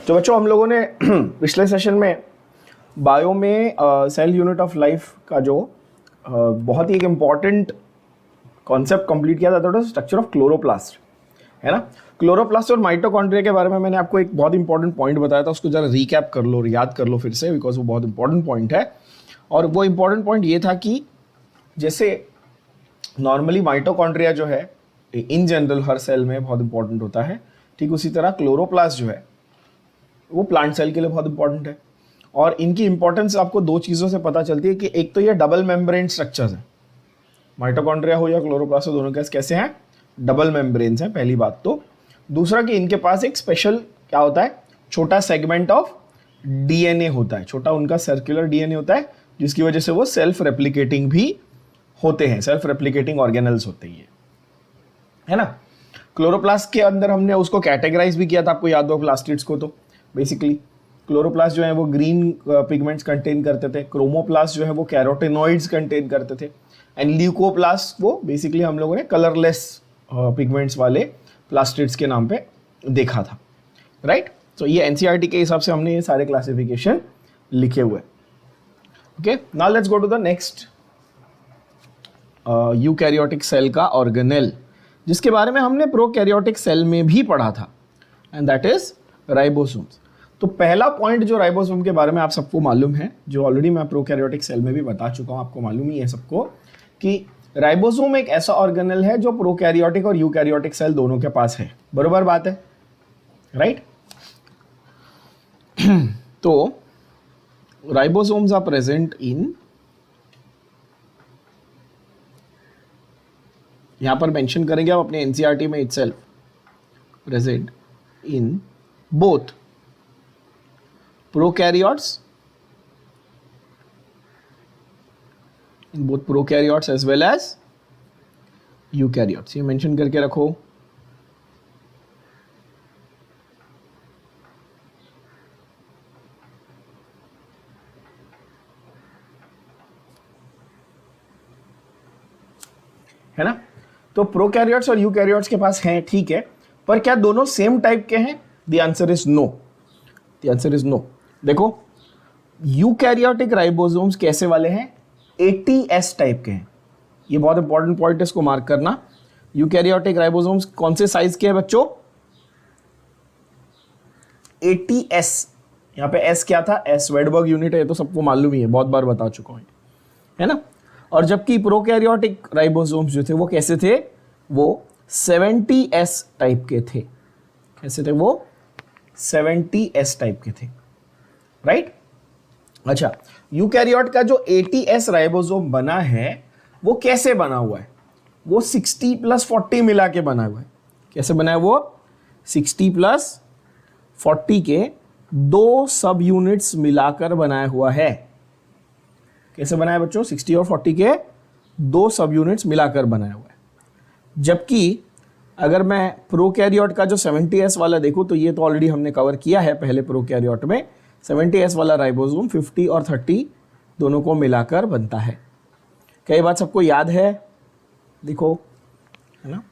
तो बच्चों हम लोगों ने पिछले सेशन में बायो में सेल यूनिट ऑफ लाइफ का जो बहुत ही एक इम्पॉर्टेंट कॉन्सेप्ट कंप्लीट किया था, that was structure of chloroplast, है ना। क्लोरोप्लास्ट और माइटोकॉन्ड्रिया के बारे में मैंने आपको एक बहुत इंपॉर्टेंट पॉइंट बताया था, उसको जरा रिकैप कर लो, याद कर लो फिर से, बिकॉज वो बहुत इंपॉर्टेंट पॉइंट है। और वो इंपॉर्टेंट पॉइंट ये था कि जैसे नॉर्मली माइटोकॉन्ड्रिया जो है इन जनरल हर सेल में बहुत इंपॉर्टेंट होता है, ठीक उसी तरह क्लोरोप्लास्ट जो है वो प्लांट सेल के लिए बहुत इंपॉर्टेंट है। और इनकी इंपॉर्टेंस आपको दो चीज़ों से पता चलती है कि एक तो ये डबल मेम्ब्रेन स्ट्रक्चर्स हैं, माइटोकॉन्ड्रिया हो या क्लोरोप्लास्ट हो, दोनों के कैसे हैं, डबल मेम्ब्रेन्स हैं, पहली बात तो। दूसरा कि इनके पास एक स्पेशल क्या होता है, छोटा सेगमेंट ऑफ डीएनए होता है, छोटा उनका सर्कुलर डीएनए होता है, जिसकी वजह से वो सेल्फ रेप्लिकेटिंग भी होते हैं, सेल्फ रेप्लिकेटिंग ऑर्गेनल्स होते हैं, है ना। क्लोरोप्लास्ट के अंदर हमने उसको कैटेगराइज भी किया था, आपको याद हो प्लास्टिड्स को। तो बेसिकली क्लोरोप्लास्ट जो है वो ग्रीन पिगमेंट्स कंटेन करते थे, क्रोमोप्लास्ट जो है वो कैरोटेनॉइड्स कंटेन करते थे, एंड ल्यूकोप्लास्ट वो बेसिकली हम लोगों ने कलरलेस पिगमेंट्स वाले प्लास्टिड्स के नाम पे देखा था, राइट। तो ये एनसीईआरटी के हिसाब से हमने ये सारे क्लासिफिकेशन लिखे हुए। Okay, now let's go to the next eukaryotic cell का ऑर्गेनेल, जिसके बारे में हमने प्रोकैरियोटिक सेल में भी पढ़ा था, एंड दैट इज राइबोसोम्स। तो पहला पॉइंट जो राइबोसोम के बारे में आप सबको मालूम है, जो ऑलरेडी मैं प्रोकैरियोटिक सेल में भी बता चुका हूँ, आपको मालूम ही है सबको, कि राइबोसोम एक ऐसा ऑर्गेनेल है जो प्रोकैरियोटिक और यूकैरियोटिक सेल दोनों के पास है। बरोबर बात है, राइट। तो राइबोसोम्स आर प्रेजेंट इन, यहां पर मेंशन करेंगे आप अपने एनसीईआरटी में, itself present in both prokaryotes, in both prokaryotes as well as eukaryotes, ये मेंशन करके रखो। है ना। तो प्रोकैरियोट्स और यूकैरियोट्स के पास हैं, ठीक है, पर क्या दोनों सेम टाइप के हैं? The answer is no, the answer is no. देखो यूकैरियोटिक राइबोसोम्स कैसे वाले हैं, ATS टाइप के हैं। ये बहुत इंपॉर्टेंट पॉइंट है, इसको मार्क करना। यूकैरियोटिक राइबोसोम्स कौन से साइज के हैं बच्चों? ATS। यहाँ पे S क्या था? S वेडबर्ग यूनिट है, ये तो सबको मालूम ही है, बहुत बार बता चुका हूँ, है ना। और जबकि प्रोकैरियोटिक राइबोसोम्स जो थे वो कैसे थे? वो 70S टाइप के थे। कैसे थे वो? 70S टाइप के थे, राइट। अच्छा, यूकैरियोट का जो ATS राइबोसोम बना है वो कैसे बना हुआ है? वो 60+40 मिला के बना हुआ है। कैसे बना है वो? 60+40 के 2 सब यूनिट्स मिलाकर बनाया हुआ है। कैसे बनाया बच्चों? 60 और 40 के 2 सब यूनिट्स मिलाकर बनाया हुआ है। जबकि अगर मैं प्रोकैरियोट का जो 70S वाला देखूं, तो ये तो ऑलरेडी हमने कवर किया है पहले प्रोकैरियोट में। 70S वाला राइबोसोम 50 और 30 दोनों को मिलाकर बनता है। क्या ये बात सबको याद है? देखो, है ना।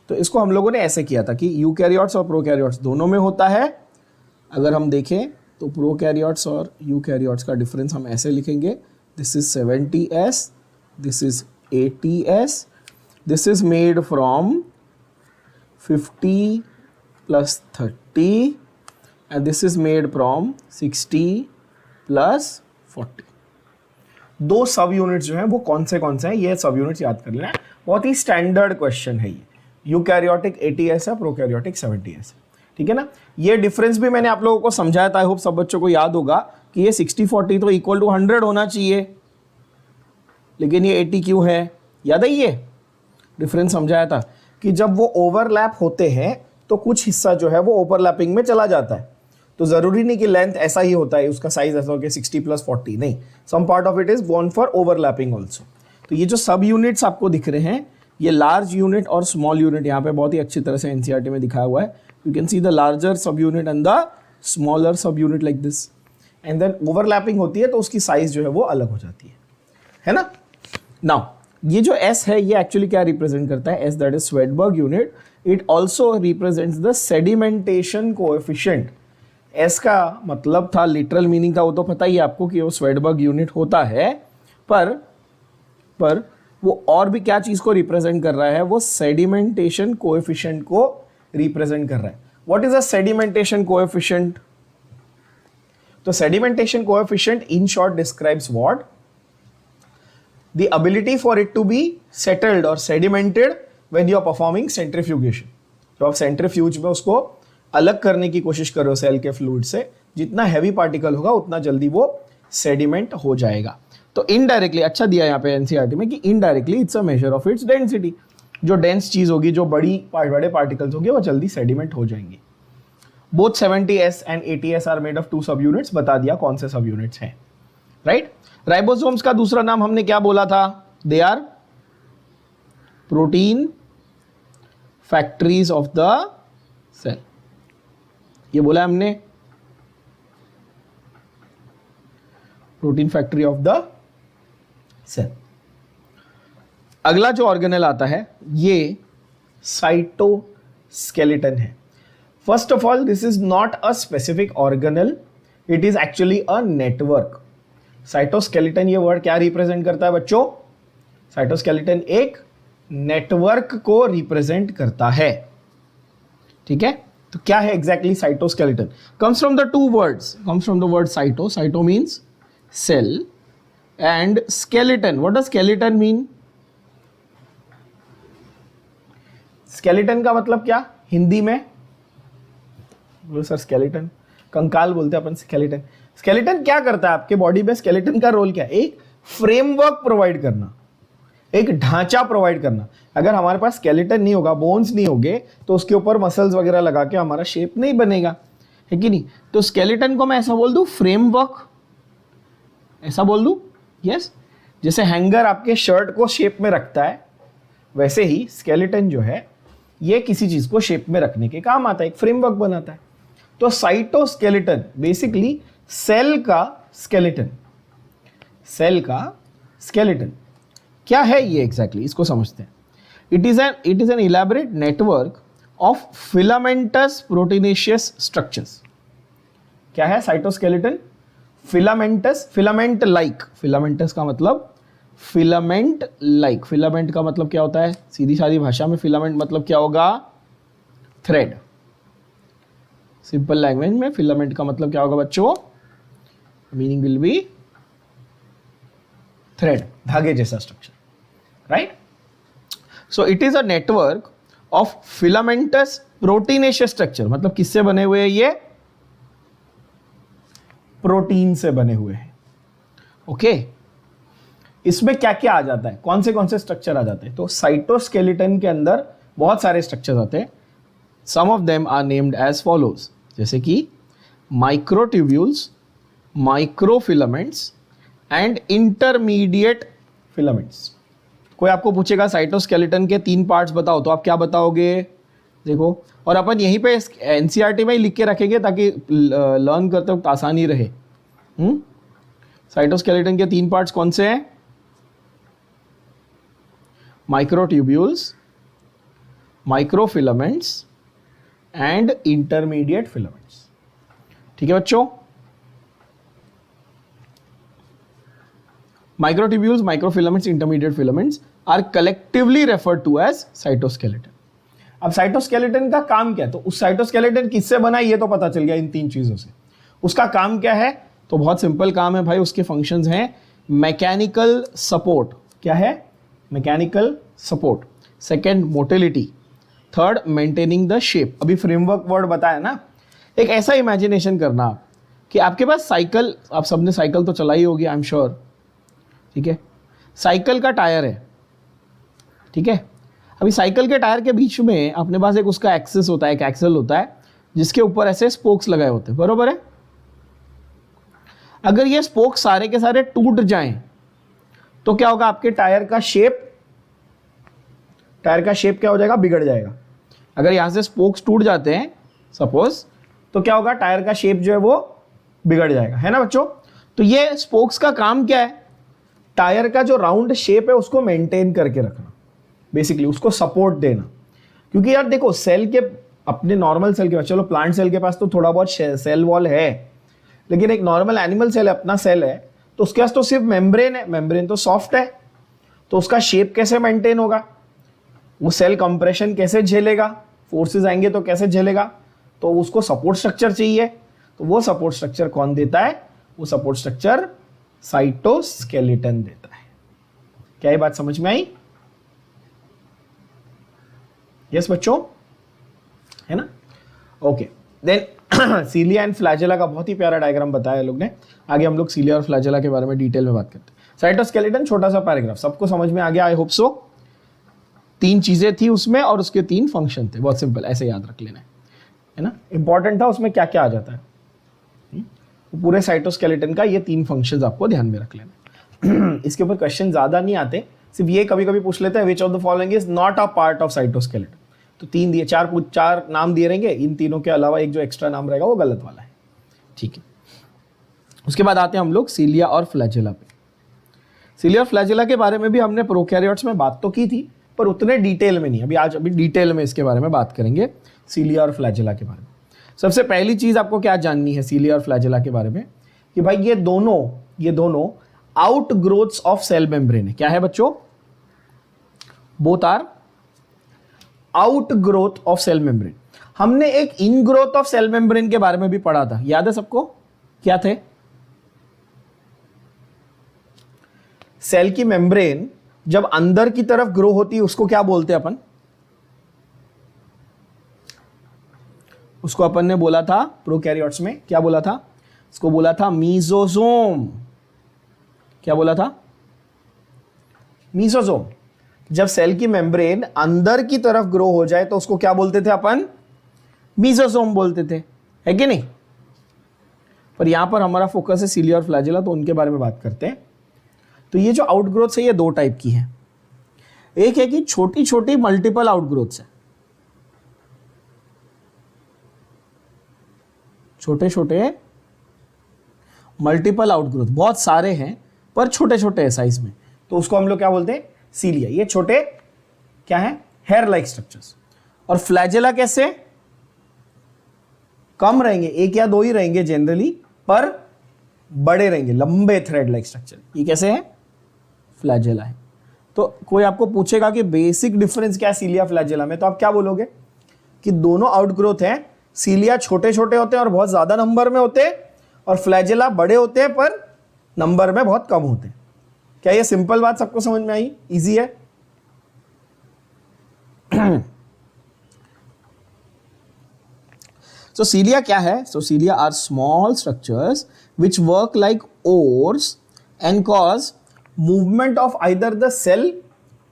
तो इसको हम लोगों ने ऐसे किया था कि यूकैरियोट्स और प्रोकैरियोट्स दोनों में होता है। अगर हम देखें तो प्रोकैरियोट्स और यूकैरियोट्स का डिफरेंस हम ऐसे लिखेंगे, this is 70S, this is ATS, this is made from 50 plus 30 and this is made from 60 plus 40। 2 sub units जो हैं वो कौन से हैं, ये सब यूनिट्स याद कर लेना है। बहुत ही स्टैंडर्ड क्वेश्चन है ये। यूकैरियोटिक ATS है, प्रोकैरियोटिक 70S है, ठीक है ना। ये डिफरेंस भी मैंने आप लोगों को समझाया था, आई होप सब बच्चों को याद होगा कि ये 60-40 तो इक्वल टू 100 होना चाहिए, लेकिन ये 80 क्यों है? याद है ये डिफरेंस समझाया था कि जब वो ओवरलैप होते हैं तो कुछ हिस्सा जो है वो ओवरलैपिंग में चला जाता है। तो जरूरी नहीं कि लेंथ ऐसा ही होता है, उसका साइज ऐसा हो कि 60+40 नहीं, some part of it is gone for overlapping also. तो ये जो सब यूनिट्स आपको दिख रहे हैं, ये लार्ज यूनिट और स्मॉल यूनिट यहाँ पे बहुत ही अच्छी तरह से एनसीईआरटी में दिखाया हुआ है। You can see the larger sub unit and the smaller sub unit like this, and then overlapping होती है तो उसकी साइज जो है वो अलग हो जाती है ना। नाउ ये जो S है ये एक्चुअली क्या रिप्रेजेंट करता है? S that is Svedberg unit. It also represents the sedimentation coefficient S का मतलब था, लिटरल मीनिंग था वो तो पता ही है आपको कि वो स्वेडबर्ग यूनिट होता है, पर वो और भी क्या चीज को रिप्रेजेंट कर रहा है, वो सेडिमेंटेशन कोएफिशिएंट को रिप्रेजेंट कर रहा है. What is a sedimentation coefficient? तो sedimentation coefficient in short describes what? The ability for it to be settled और sedimented when you are performing centrifugation. तो आप सेंट्रीफ्यूज में उसको अलग करने की कोशिश करो सेल के फ्लूइड से, जितना हैवी पार्टिकल होगा उतना जल्दी वो सेडिमेंट हो जाएगा. तो इनडायरेक्टली, अच्छा दिया यहाँ पे एनसीईआरटी में कि indirectly it's a measure of its density. जो डेंस चीज होगी, जो बड़े पार्टिकल्स होंगे, वो जल्दी सेडिमेंट हो जाएंगे. Both 70s and 80s are made of 2 sub units. बता दिया कौन से सब यूनिट्स हैं, राइट. राइबोसोम्स का दूसरा नाम हमने क्या बोला था? They are protein factories of the cell. ये बोला हमने, protein factory of the cell. अगला जो ऑर्गेनेल आता है ये साइटोस्केलेटन है. First of all, this is not a specific organelle, it is actually a network. Cytoskeleton, ये वर्ड क्या रिप्रेजेंट करता है बच्चों? साइटोस्केलेटन एक नेटवर्क को रिप्रेजेंट करता है. ठीक है, तो क्या है exactly cytoskeleton? Comes from the two words, comes from the word cyto. Cyto means cell and skeleton. What does skeleton mean? skeleton का मतलब क्या हिंदी में? बोलो सर, skeleton कंकाल बोलते हैं अपन. skeleton, skeleton क्या करता है आपके बॉडी में? skeleton का रोल क्या है? एक फ्रेमवर्क प्रोवाइड करना, एक ढांचा प्रोवाइड करना. अगर हमारे पास skeleton नहीं होगा, बोन्स नहीं होंगे, तो उसके ऊपर मसल्स वगैरह लगा के हमारा शेप नहीं बनेगा, है कि नहीं? तो skeleton को मैं ऐसा बोल दूं, फ्रेमवर्क, ऐसा बोल दूं. यस, जैसे हैंगर आपके शर्ट को शेप में रखता है, वैसे ही स्केलेटन जो है ये किसी चीज को शेप में रखने के काम आता है, एक फ्रेमवर्क बनाता है. तो साइटोस्केलेटन बेसिकली सेल का स्केलेटन. सेल का स्केलेटन क्या है ये एग्जैक्टली, इसको समझते हैं. It is an elaborate network of filamentous proteinaceous structures. क्या है cytoskeleton? Filamentous, filament like. Filamentous का मतलब फिलामेंट लाइक. फिलामेंट का मतलब क्या होता है? सीधी सादी भाषा में फिलामेंट मतलब क्या होगा? थ्रेड. सिंपल लैंग्वेज में फिलामेंट का मतलब क्या होगा बच्चों? मीनिंग विल बी थ्रेड, धागे जैसा structure, right. So it is a network of filamentous proteinaceous structure. मतलब किससे बने हुए हैं ये? प्रोटीन से बने हुए हैं. ओके, इसमें क्या क्या आ जाता है? कौन से स्ट्रक्चर आ जाते हैं? तो साइटोस्केलेटन के अंदर बहुत सारे स्ट्रक्चर्स आते हैं. Some of them are named as follows, जैसे कि microtubules, microfilaments and intermediate filaments. कोई आपको पूछेगा साइटोस्केलेटन के 3 पार्ट्स बताओ, तो आप क्या बताओगे? देखो, और अपन यहीं पे एनसीईआरटी में ही लिख के रखेंगे ताकि लर्न करते वक्त आसानी रहे. साइटोस्केलेटन के 3 पार्ट्स कौन से हैं? Microtubules, microfilaments and intermediate filaments. ठीक है बच्चों, microtubules, microfilaments, intermediate filaments are collectively referred to as cytoskeleton. अब साइटोस्केलेटन का काम क्या है? तो उस साइटोस्केलेटन किससे बना ये तो पता चल गया इन 3 चीजों से. उसका काम क्या है? तो बहुत सिंपल काम है भाई. उसके फंक्शंस हैं मैकेनिकल सपोर्ट. क्या है? Mechanical support. Second, motility. Third, maintaining the shape. अभी फ्रेमवर्क वर्ड बताया ना. एक ऐसा इमेजिनेशन करना कि आपके पास साइकिल, आप सबने साइकिल तो चलाई होगी आई एम श्योर. ठीक है, साइकिल का टायर है. ठीक है, अभी साइकिल के टायर के बीच में अपने पास एक उसका एक्सिस होता है, एक एक्सल होता है, जिसके ऊपर ऐसे स्पोक्स लगाए होते हैं, बरोबर है. अगर ये स्पोक्स सारे के सारे टूट जाएं तो क्या होगा? आपके टायर का शेप क्या हो जाएगा? बिगड़ जाएगा. अगर यहां से स्पोक्स टूट जाते हैं सपोज, तो क्या होगा? टायर का शेप जो है वो बिगड़ जाएगा, है ना बच्चों. तो ये स्पोक्स का काम क्या है? टायर का जो राउंड शेप है उसको मेंटेन करके रखना, बेसिकली उसको सपोर्ट देना. क्योंकि यार देखो, सेल के अपने नॉर्मल सेल के पास, चलो प्लांट सेल के पास तो थोड़ा बहुत सेल वॉल है, लेकिन एक नॉर्मल एनिमल सेल है, अपना सेल है, तो उसके पास तो सिर्फ मेम्ब्रेन है, मेम्ब्रेन तो सॉफ्ट है, तो उसका शेप कैसे मेंटेन होगा, वो सेल कंप्रेशन कैसे झेलेगा, फोर्सेस आएंगे तो कैसे झेलेगा, तो उसको सपोर्ट स्ट्रक्चर चाहिए। तो वो सपोर्ट स्ट्रक्चर कौन देता है, वो सपोर्ट स्ट्रक्चर साइटोस्केलेटन देता है। क्या ये बात समझ में आई? यस बच्चों, है ना? Okay, then cilia and flagella का बहुत ही प्यारा डायग्राम बताया लोग ने। आगे हम लोग सीलिया और फ्लैजेला के बारे में डिटेल में बात करते हैं। साइटोस्केलेटन, छोटा सा पैराग्राफ, सबको समझ में आ गया आई होप सो। 3 चीजें थी उसमें और उसके 3 फंक्शन थे, बहुत सिंपल, ऐसे याद रख लेना है ना। इंपॉर्टेंट था उसमें क्या क्या आ जाता है, पूरे साइटोस्केलेटन का ये 3 फंक्शंस आपको ध्यान में रख लेना। इसके ऊपर क्वेश्चन ज्यादा नहीं आते, सिर्फ ये कभी कभी पूछ लेते हैं विच of the following is not a part of cytoskeleton. तो 3 दिए, 4 नाम दिए रहेंगे, इन तीनों के अलावा एक जो एक्स्ट्रा नाम रहेगा वो गलत वाला है, ठीक है। उसके बाद आते हैं हम लोग सीलिया और फ्लैजेला पे। सीलिया और फ्लैजेला के बारे में भी हमने प्रोकैरियोट्स में बात तो की थी, पर उतने डिटेल में नहीं। अभी डिटेल में इसके बारे में बात करेंगे, सीलिया और फ्लैजेला के बारे में। सबसे पहली चीज आपको क्या जाननी है सीलिया और फ्लैजेला के बारे में, कि भाई ये दोनों out growths of cell membrane है। क्या है बच्चों? Both are out growth of cell membrane. हमने एक in growth of cell membrane के बारे में भी पढ़ा था, याद है सबको? क्या थे? सेल की मेम्ब्रेन जब अंदर की तरफ ग्रो होती है उसको क्या बोलते हैं अपन? उसको अपन ने बोला था प्रोकैरियोट्स में, क्या बोला था? इसको बोला था मीसोसोम। क्या बोला था? मीसोसोम। जब सेल की मेम्ब्रेन अंदर की तरफ ग्रो हो जाए तो उसको क्या बोलते थे अपन? मीसोसोम बोलते थे, है कि नहीं? पर यहां पर हमारा फोकस है सीलिया और फ्लैजेला, तो उनके बारे में बात करते हैं। तो ये जो आउटग्रोथ्स है ये 2 टाइप की है। एक है कि छोटी छोटी मल्टीपल आउटग्रोथ्स है, छोटे छोटे मल्टीपल आउटग्रोथ, बहुत सारे हैं पर छोटे छोटे है साइज में, तो उसको हम लोग क्या बोलते हैं? सीलिया। ये छोटे क्या है? Hair like structures. और फ्लैजेला कैसे? कम रहेंगे, 1 या 2 ही रहेंगे जनरली, पर बड़े रहेंगे, लंबे थ्रेड लाइक स्ट्रक्चर। ये कैसे है? फ्लैजेला है। तो कोई आपको पूछेगा कि बेसिक डिफरेंस क्या है सीलिया फ्लैजेला में, तो आप क्या बोलोगे? कि दोनों आउटग्रोथ हैं। सीलिया छोटे छोटे होते हैं और बहुत ज्यादा नंबर में होते हैं, और फ्लैजेला बड़े होते हैं पर नंबर में बहुत कम होते हैं। क्या ये सिंपल बात सबको समझ में आई? इजी है? So cilia क्या है? So cilia are small structures which work like oars and cause movement of either the cell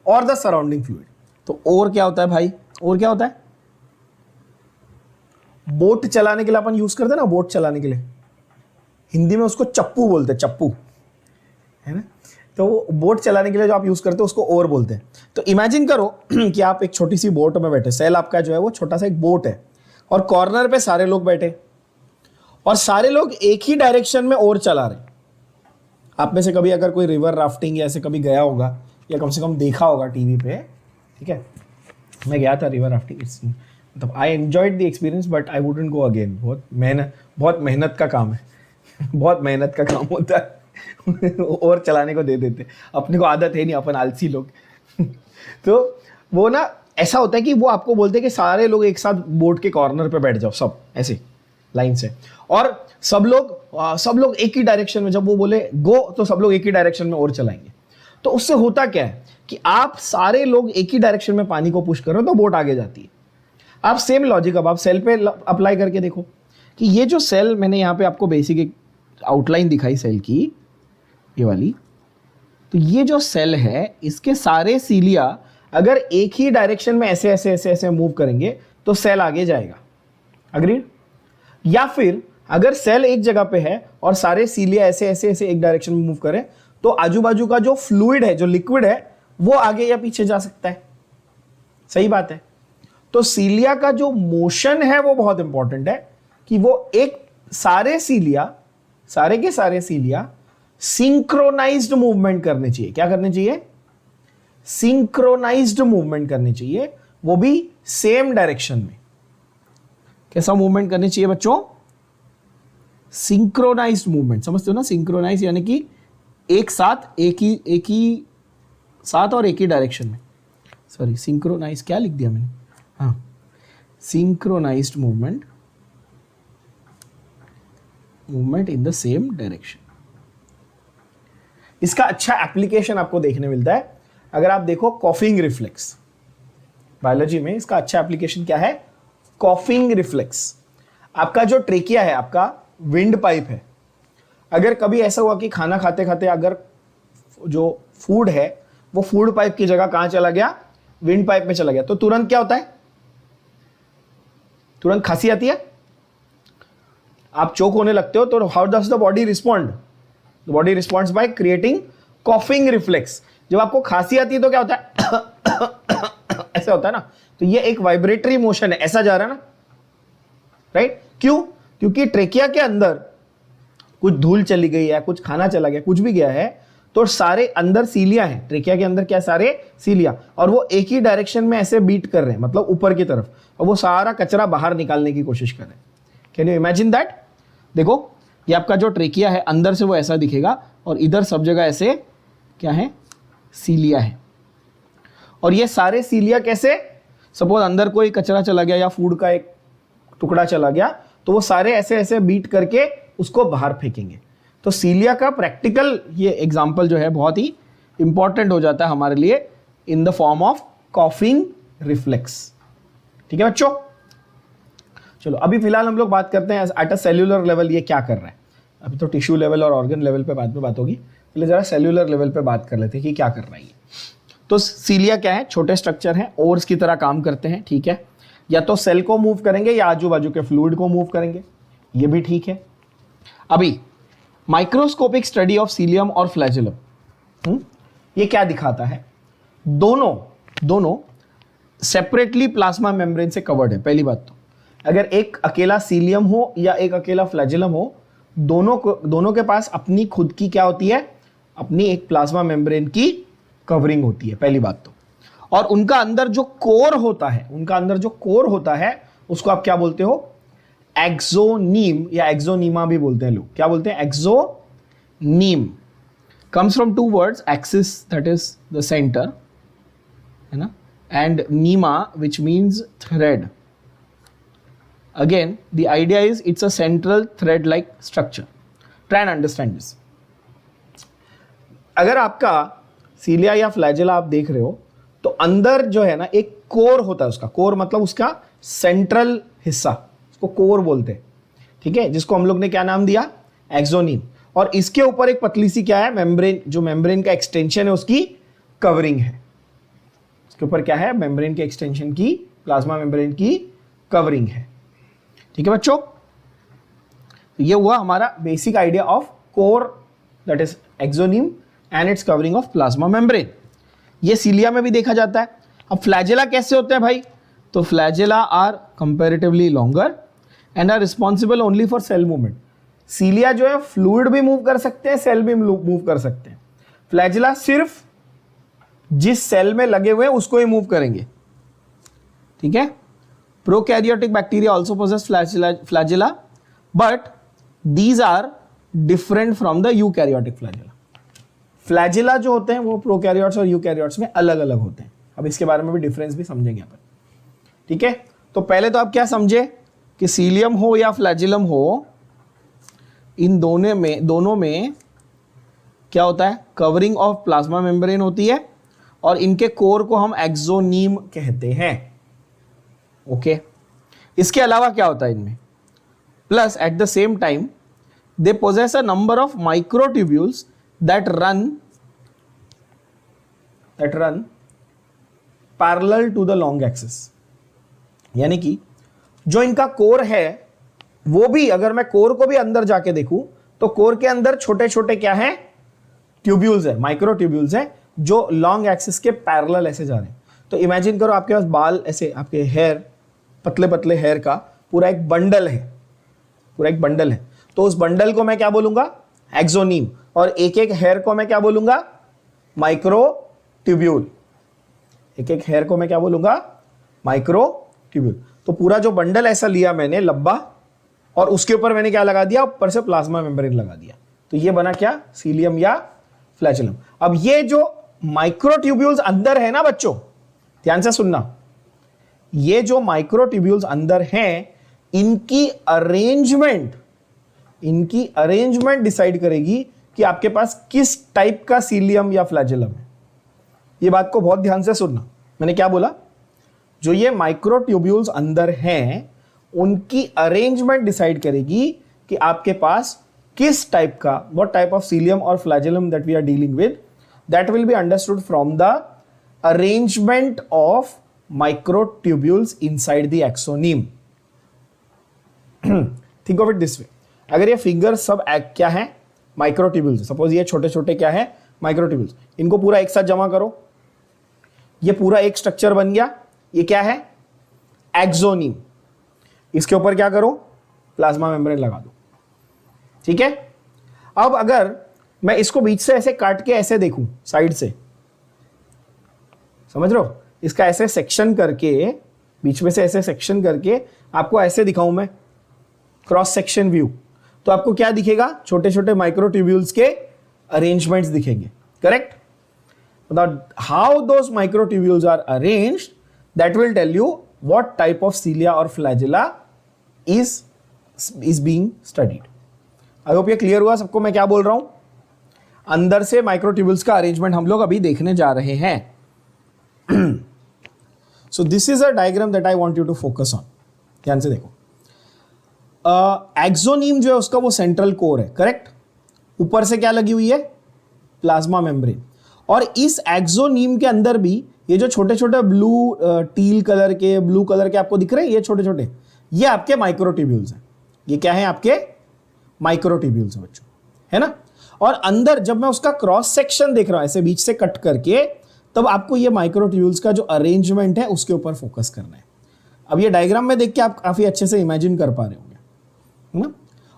or the surrounding fluid. तो ओर क्या होता है भाई? ओर क्या होता है? बोट चलाने के लिए अपन यूज करते हैं ना, बोट चलाने के लिए हिंदी में उसको चप्पू बोलते हैं, चप्पू, है ना? तो बोट चलाने के लिए जो आप यूज करते हो उसको ओर बोलते हैं। तो इमेजिन करो कि आप एक छोटी सी बोट में बैठे, सेल आपका जो है वो छोटा सा एक बोट है, और कॉर्नर पे सारे लोग बैठे, और सारे लोग एक ही डायरेक्शन में ओर चला रहे। आप में से कभी अगर कोई रिवर राफ्टिंग या ऐसे कभी गया होगा, या कम से कम देखा होगा टीवी पे, ठीक है? मैं गया था रिवर राफ्टिंग, मतलब I enjoyed the experience but I wouldn't go again. बहुत मेहनत का काम है बहुत मेहनत का काम होता है और चलाने को दे देते, अपने को आदत है नहीं, अपन आलसी लोग तो वो ना ऐसा होता है कि वो आपको बोलते हैं कि सारे लोग एक साथ बोट के कॉर्नर पे बैठ जाओ, सब ऐसे लाइन से, और सब लोग एक ही डायरेक्शन में, जब वो बोले गो तो सब लोग एक ही डायरेक्शन में और चलाएंगे। तो उससे होता क्या है कि आप सारे लोग एक ही डायरेक्शन में पानी को पुश करो तो बोट आगे जाती है। आप सेम लॉजिक अब आप सेल पे अप्लाई करके देखो कि ये जो सेल, मैंने यहाँ पे आपको बेसिक एक आउटलाइन दिखाई सेल की, ये वाली, तो ये जो सेल है इसके सारे सीलिया अगर एक ही डायरेक्शन में ऐसे ऐसे ऐसे ऐसे मूव करेंगे तो सेल आगे जाएगा। अग्रीड? या फिर अगर सेल एक जगह पे है और सारे सीलिया ऐसे ऐसे ऐसे एक डायरेक्शन में मूव करें तो आजू बाजू का जो फ्लूइड है, जो लिक्विड है, वो आगे या पीछे जा सकता है। सही बात है। तो सीलिया का जो मोशन है वो बहुत इंपॉर्टेंट है कि वो एक सारे के सारे सीलिया सिंक्रोनाइज्ड मूवमेंट करने चाहिए। क्या करने चाहिए? सिंक्रोनाइज्ड मूवमेंट करने चाहिए, वो भी सेम डायरेक्शन में। कैसा मूवमेंट करनी चाहिए बच्चों? सिंक्रोनाइज्ड मूवमेंट, समझते हो ना? सिंक्रोनाइज यानी कि एक साथ, एक ही साथ और एक ही डायरेक्शन में। सॉरी, सिंक्रोनाइज क्या लिख दिया मैंने? हाँ, synchronized movement in the same direction. इसका अच्छा एप्लीकेशन आपको देखने मिलता है अगर आप देखो कॉफिंग रिफ्लेक्स। बायोलॉजी में इसका अच्छा एप्लीकेशन क्या है? Coughing reflex. आपका जो ट्रेकिया है, आपका विंड पाइप है, अगर कभी ऐसा हुआ कि खाना खाते खाते अगर जो फूड है वो फूड पाइप की जगह कहां चला गया? विंड पाइप में चला गया, तो तुरंत क्या होता है? तुरंत खांसी आती है, आप चोक होने लगते हो। तो how does the body respond? The body responds by creating coughing reflex. जब आपको खांसी आती है तो क्या होता है? ऐसा होता है ना। तो ये एक वाइब्रेटरी मोशन है, ऐसा जा रहा है ना, राइट? क्यों? क्योंकि ट्रेकिया के अंदर कुछ धूल चली गई है, कुछ खाना चला गया, कुछ भी गया है, तो सारे अंदर सीलियां हैं। ट्रेकिया के अंदर क्या? सारे सीलिया, और वो एक ही डायरेक्शन में ऐसे बीट कर रहे हैं, मतलब ऊपर की तरफ, और वो सारा कचरा बाहर निकालने की कोशिश कर रहे हैं। Can you imagine that? देखो, ये आपका जो ट्रेकिया है अंदर से वो ऐसा दिखेगा, और इधर सब जगह ऐसे क्या है? सीलिया है। और ये सारे सीलिया कैसे? सपोज अंदर कोई कचरा चला गया या फूड का एक टुकड़ा चला गया, तो वो सारे ऐसे ऐसे बीट करके उसको बाहर फेंकेंगे। तो सीलिया का प्रैक्टिकल ये एग्जाम्पल जो है बहुत ही इंपॉर्टेंट हो जाता है हमारे लिए in the form of coughing reflex. ठीक है बच्चों? चलो अभी फिलहाल हम लोग बात करते हैं एट अ सेल्यूलर लेवल ये क्या कर रहा है। अभी तो टिश्यू लेवल और ऑर्गन लेवल पे बाद में बात होगी, पहले जरा सेल्यूलर लेवल पे बात कर लेते हैं कि क्या कर रहा है ये। तो सीलिया क्या है? छोटे स्ट्रक्चर हैं, ओर्स की तरह काम करते हैं, ठीक है? या तो सेल को मूव करेंगे या आजू बाजू के फ्लूइड को मूव करेंगे, ये भी ठीक है। अभी माइक्रोस्कोपिक स्टडी ऑफ सीलियम और फ्लैजेलम, ये क्या दिखाता है? दोनों सेपरेटली प्लाज्मा मेम्ब्रेन से कवर्ड है। पहली बात तो अगर एक अकेला सीलियम हो या एक अकेला फ्लैजेलम हो, दोनों के पास अपनी खुद की क्या होती है? अपनी एक प्लाज्मा मेम्ब्रेन की कवरिंग होती है, पहली बात तो। और उनका अंदर जो कोर होता है, उसको आप क्या बोलते हो? एक्सोनीम या एक्सोनीमा भी बोलते हैं लोग। क्या बोलते हैं? Axoneme. Comes from two words, axis that is the centre, है ना, and nema which means thread. Again the idea is it's a central thread like structure. Try and understand this. अगर आपका सीलिया या फ्लैजेला आप देख रहे हो, तो अंदर जो है ना एक कोर होता है। उसका कोर मतलब उसका सेंट्रल हिस्सा, उसको कोर बोलते हैं, ठीक है? जिसको हम लोग ने क्या नाम दिया? एक्सोनीम। और इसके ऊपर एक पतली सी क्या है? मेम्ब्रेन। जो मेम्ब्रेन का एक्सटेंशन है उसकी कवरिंग है। इसके ऊपर क्या है? मेम्ब्रेन के एक्सटेंशन की, प्लाज्मा मेम्ब्रेन की कवरिंग है। ठीक है बच्चों? ये हुआ हमारा basic idea of core, that is axoneme and it's covering of plasma membrane. ये सीलिया में भी देखा जाता है। अब फ्लैजेला कैसे होते हैं भाई? तो flagella are comparatively longer and are responsible only for cell movement. Cilia जो है फ्लूइड भी मूव कर सकते हैं, सेल भी मूव कर सकते हैं। फ्लैजेला सिर्फ जिस सेल में लगे हुए हैं उसको ही मूव करेंगे, ठीक है? Prokaryotic bacteria also possess flagella, but these are different from the eukaryotic flagella. Flagella जो होते हैं वो प्रोकैरियोट्स और यूकैरियोट्स में अलग अलग होते हैं। अब इसके बारे में भी डिफरेंस भी समझेंगे अपन, ठीक है? तो पहले तो आप क्या समझे कि सीलियम हो या फ्लैजेलम हो, इन दोनों में क्या होता है? कवरिंग ऑफ प्लाज्मा मेम्ब्रेन होती है, और इनके कोर को हम एक्सोनीम कहते हैं। ओके, इसके अलावा क्या होता है इनमें? Plus at the same time they possess a number of microtubules that run parallel to the long axis। यानी कि जो इनका कोर है वो भी, अगर मैं कोर को भी अंदर जाके देखूं तो कोर के अंदर छोटे छोटे क्या है? ट्यूब्यूल्स है, माइक्रो ट्यूब्यूल्स है, जो लॉन्ग एक्सिस के पैरेलल ऐसे जा रहे हैं। तो इमेजिन करो आपके पास बाल ऐसे, आपके हेयर, पतले पतले हेयर का पूरा एक बंडल है, तो उस बंडल को मैं क्या बोलूंगा? एक्सोनीम। और एक एक हेयर को मैं क्या बोलूंगा? Micro tubule. एक एक हेयर को मैं क्या बोलूंगा? Micro tubule. तो पूरा जो बंडल ऐसा लिया मैंने लंबा, और उसके ऊपर मैंने क्या लगा दिया, ऊपर से प्लाज्मा मेम्ब्रेन लगा दिया, तो ये बना क्या, सीलियम या फ्लैजेलम। अब ये जो माइक्रोट्यूब्यूल्स अंदर है ना बच्चों, ध्यान से सुनना, ये जो माइक्रोट्यूब्यूल्स अंदर हैं, इनकी अरेंजमेंट डिसाइड करेगी कि आपके पास किस टाइप का सीलियम या फ्लैजेलम है। ये बात को बहुत ध्यान से सुनना, मैंने क्या बोला, जो ये माइक्रोट्यूब्यूल्स अंदर हैं उनकी अरेंजमेंट डिसाइड करेगी कि आपके पास किस टाइप का, व्हाट टाइप ऑफ सीलियम और flagellum that we are dealing with, that will be understood from the arrangement of microtubules inside the axoneme. Think of it this way, अगर ये फिंगर सब क्या है, माइक्रोट्यूब्यूल्स, सपोज ये छोटे छोटे क्या है, माइक्रोट्यूब्यूल्स, इनको पूरा एक साथ जमा करो, ये पूरा एक स्ट्रक्चर बन गया, ये क्या है, एक्सोनीम। इसके ऊपर क्या करो, प्लाज्मा मेम्ब्रेन लगा दो, ठीक है। अब अगर मैं इसको बीच से ऐसे काट के ऐसे देखूं, साइड से, समझ रहे हो, इसका ऐसे सेक्शन करके, बीच में से ऐसे सेक्शन करके आपको ऐसे दिखाऊं मैं, क्रॉस सेक्शन व्यू, तो आपको क्या दिखेगा, छोटे छोटे माइक्रोट्यूब्यूल्स के अरेंजमेंट्स दिखेंगे, correct. How those microtubules are arranged, that will tell you what type of cilia or flagella is being studied. I hope ये क्लियर हुआ सबको मैं क्या बोल रहा हूं। अंदर से माइक्रोट्यूब्यूल्स का अरेंजमेंट हम लोग अभी देखने जा रहे हैं। So this is a diagram that I want you to focus on, ध्यान से देखो। एक्सोनीम जो है उसका वो सेंट्रल कोर है, करेक्ट। ऊपर से क्या लगी हुई है, प्लाज्मा मेम्ब्रेन, और इस एक्सोनीम के अंदर भी ये जो छोटे छोटे ब्लू टील कलर के, ब्लू कलर के आपको दिख रहे हैं, ये छोटे छोटे, ये आपके माइक्रोट्यूब्यूल्स हैं। ये क्या है, आपके माइक्रोट्यूब्यूल्स बच्चों, है ना। और अंदर जब मैं उसका क्रॉस सेक्शन देख रहा हूं ऐसे बीच से कट करके, तब आपको ये माइक्रोट्यूब्यूल्स का जो अरेंजमेंट है उसके ऊपर फोकस करना है। अब ये डायग्राम में देख के आप काफी अच्छे से इमेजिन कर पा रहे होंगे, है ना।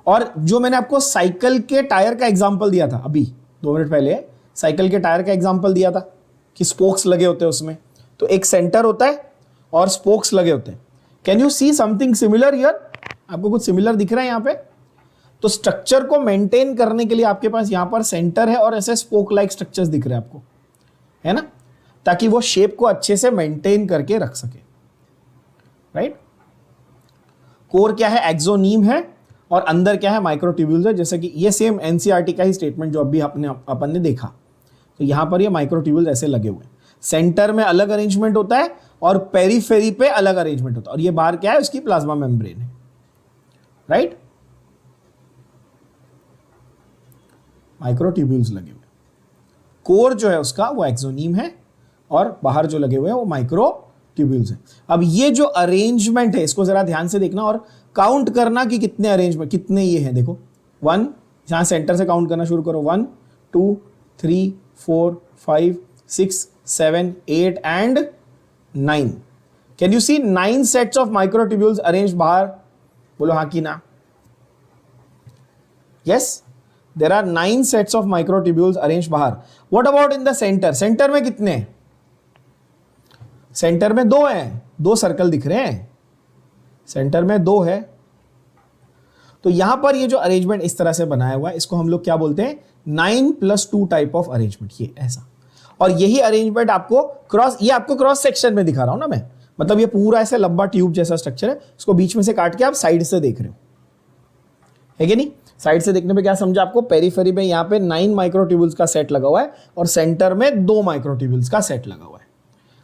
और जो मैंने आपको साइकिल के टायर का एग्जाम्पल दिया था अभी 2 मिनट पहले, साइकिल के टायर का एग्जाम्पल दिया था कि स्पोक्स लगे होते हैं उसमें, तो एक सेंटर होता है और स्पोक्स लगे होते हैं। Can you see something similar here, आपको कुछ सिमिलर दिख रहा है यहाँ पे। तो स्ट्रक्चर को मेंटेन करने के लिए आपके पास यहाँ पर सेंटर है और ऐसे स्पोक लाइक स्ट्रक्चर्स दिख रहे हैं आपको, है ना, ताकि वो शेप को अच्छे से मेंटेन करके रख सके, राइट। कोर क्या है, एक्सोनीम है, और अंदर क्या है, माइक्रोट्यूब्यूल्स है। जैसे कि ये सेम एनसीईआरटी का ही स्टेटमेंट जो अभी अपन ने देखा, तो यहां पर ये माइक्रोट्यूब्यूल्स ऐसे लगे हुए हैं। सेंटर में अलग अरेंजमेंट होता है और पेरीफेरी पे अलग अरेंजमेंट होता है, और ये बाहर क्या है, उसकी प्लाज्मा मेम्ब्रेन है, राइट। माइक्रोट्यूब्यूल्स लगे हुए, कोर जो है उसका वो एक्सोनीम है, और बाहर जो लगे हुए हैं वो माइक्रोट्यूब्यूल्स है। अब ये जो अरेंजमेंट है इसको जरा ध्यान से देखना और काउंट करना कि कितने अरेंजमेंट, कितने ये हैं। देखो 1, जहां सेंटर से काउंट करना शुरू करो, 1 2 3 4 5 6 7 8 and 9. Can you see 9 sets of microtubules arranged बाहर, बोलो हाँ कि ना। Yes, there are 9 sets of microtubules arranged बाहर। What about in the center? Centre में कितने हैं? सेंटर में 2 हैं, 2 सर्कल दिख रहे हैं, सेंटर में 2 है। तो यहां पर ये जो अरेंजमेंट इस तरह से बनाया हुआ है, इसको हम लोग क्या बोलते हैं, 9+2 टाइप ऑफ अरेंजमेंट, ये ऐसा। और यही अरेंजमेंट आपको ये आपको क्रॉस सेक्शन में दिखा रहा हूं ना मैं, मतलब ये पूरा ऐसे लंबा ट्यूब जैसा स्ट्रक्चर है, इसको बीच में से काट के आप साइड से देख रहे हो, है कि नहीं। साइड से देखने पे क्या समझा आपको, पेरीफेरी में यहाँ पे 9 माइक्रोट्यूब्यूल्स का सेट लगा हुआ है और सेंटर में 2 माइक्रोट्यूब्यूल्स का सेट लगा हुआ है।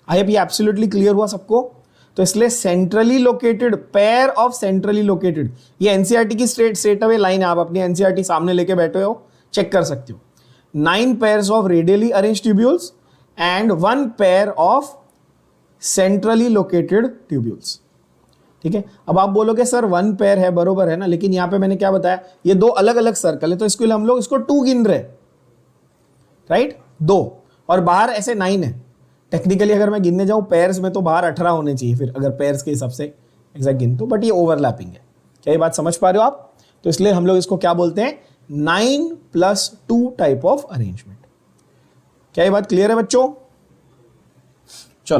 आई होप ये एब्सोल्युटली क्लियर हुआ सबको। तो इसलिए centrally located, pair of centrally located, ये एनसीईआरटी की स्ट्रेट अवे लाइन है, आप अपनी एनसीईआरटी सामने लेके बैठे हो, चेक कर सकते हो। 9 pairs of radially arranged tubules and 1 pair of centrally located tubules, ठीक है। अब आप बोलोगे सर 1 पेयर है, बरोबर है ना, लेकिन यहां पे मैंने क्या बताया, ये 2 अलग अलग सर्कल है, तो इसके लिए हम लोग इसको 2 गिन रहे, राइट, 2, और बाहर ऐसे 9 है। टेक्निकली अगर मैं गिनने जाऊं पेयर्स में तो बाहर 18 होने चाहिए, फिर अगर पेयर्स के हिसाब से एग्जैक्ट गिन तो, बट ये ओवरलैपिंग है। क्या ये बात समझ पा रहे हो आप। तो इसलिए हम लोग इसको क्या बोलते हैं, 9+2 टाइप ऑफ अरेंजमेंट। क्या ये बात क्लियर है बच्चों। चलो,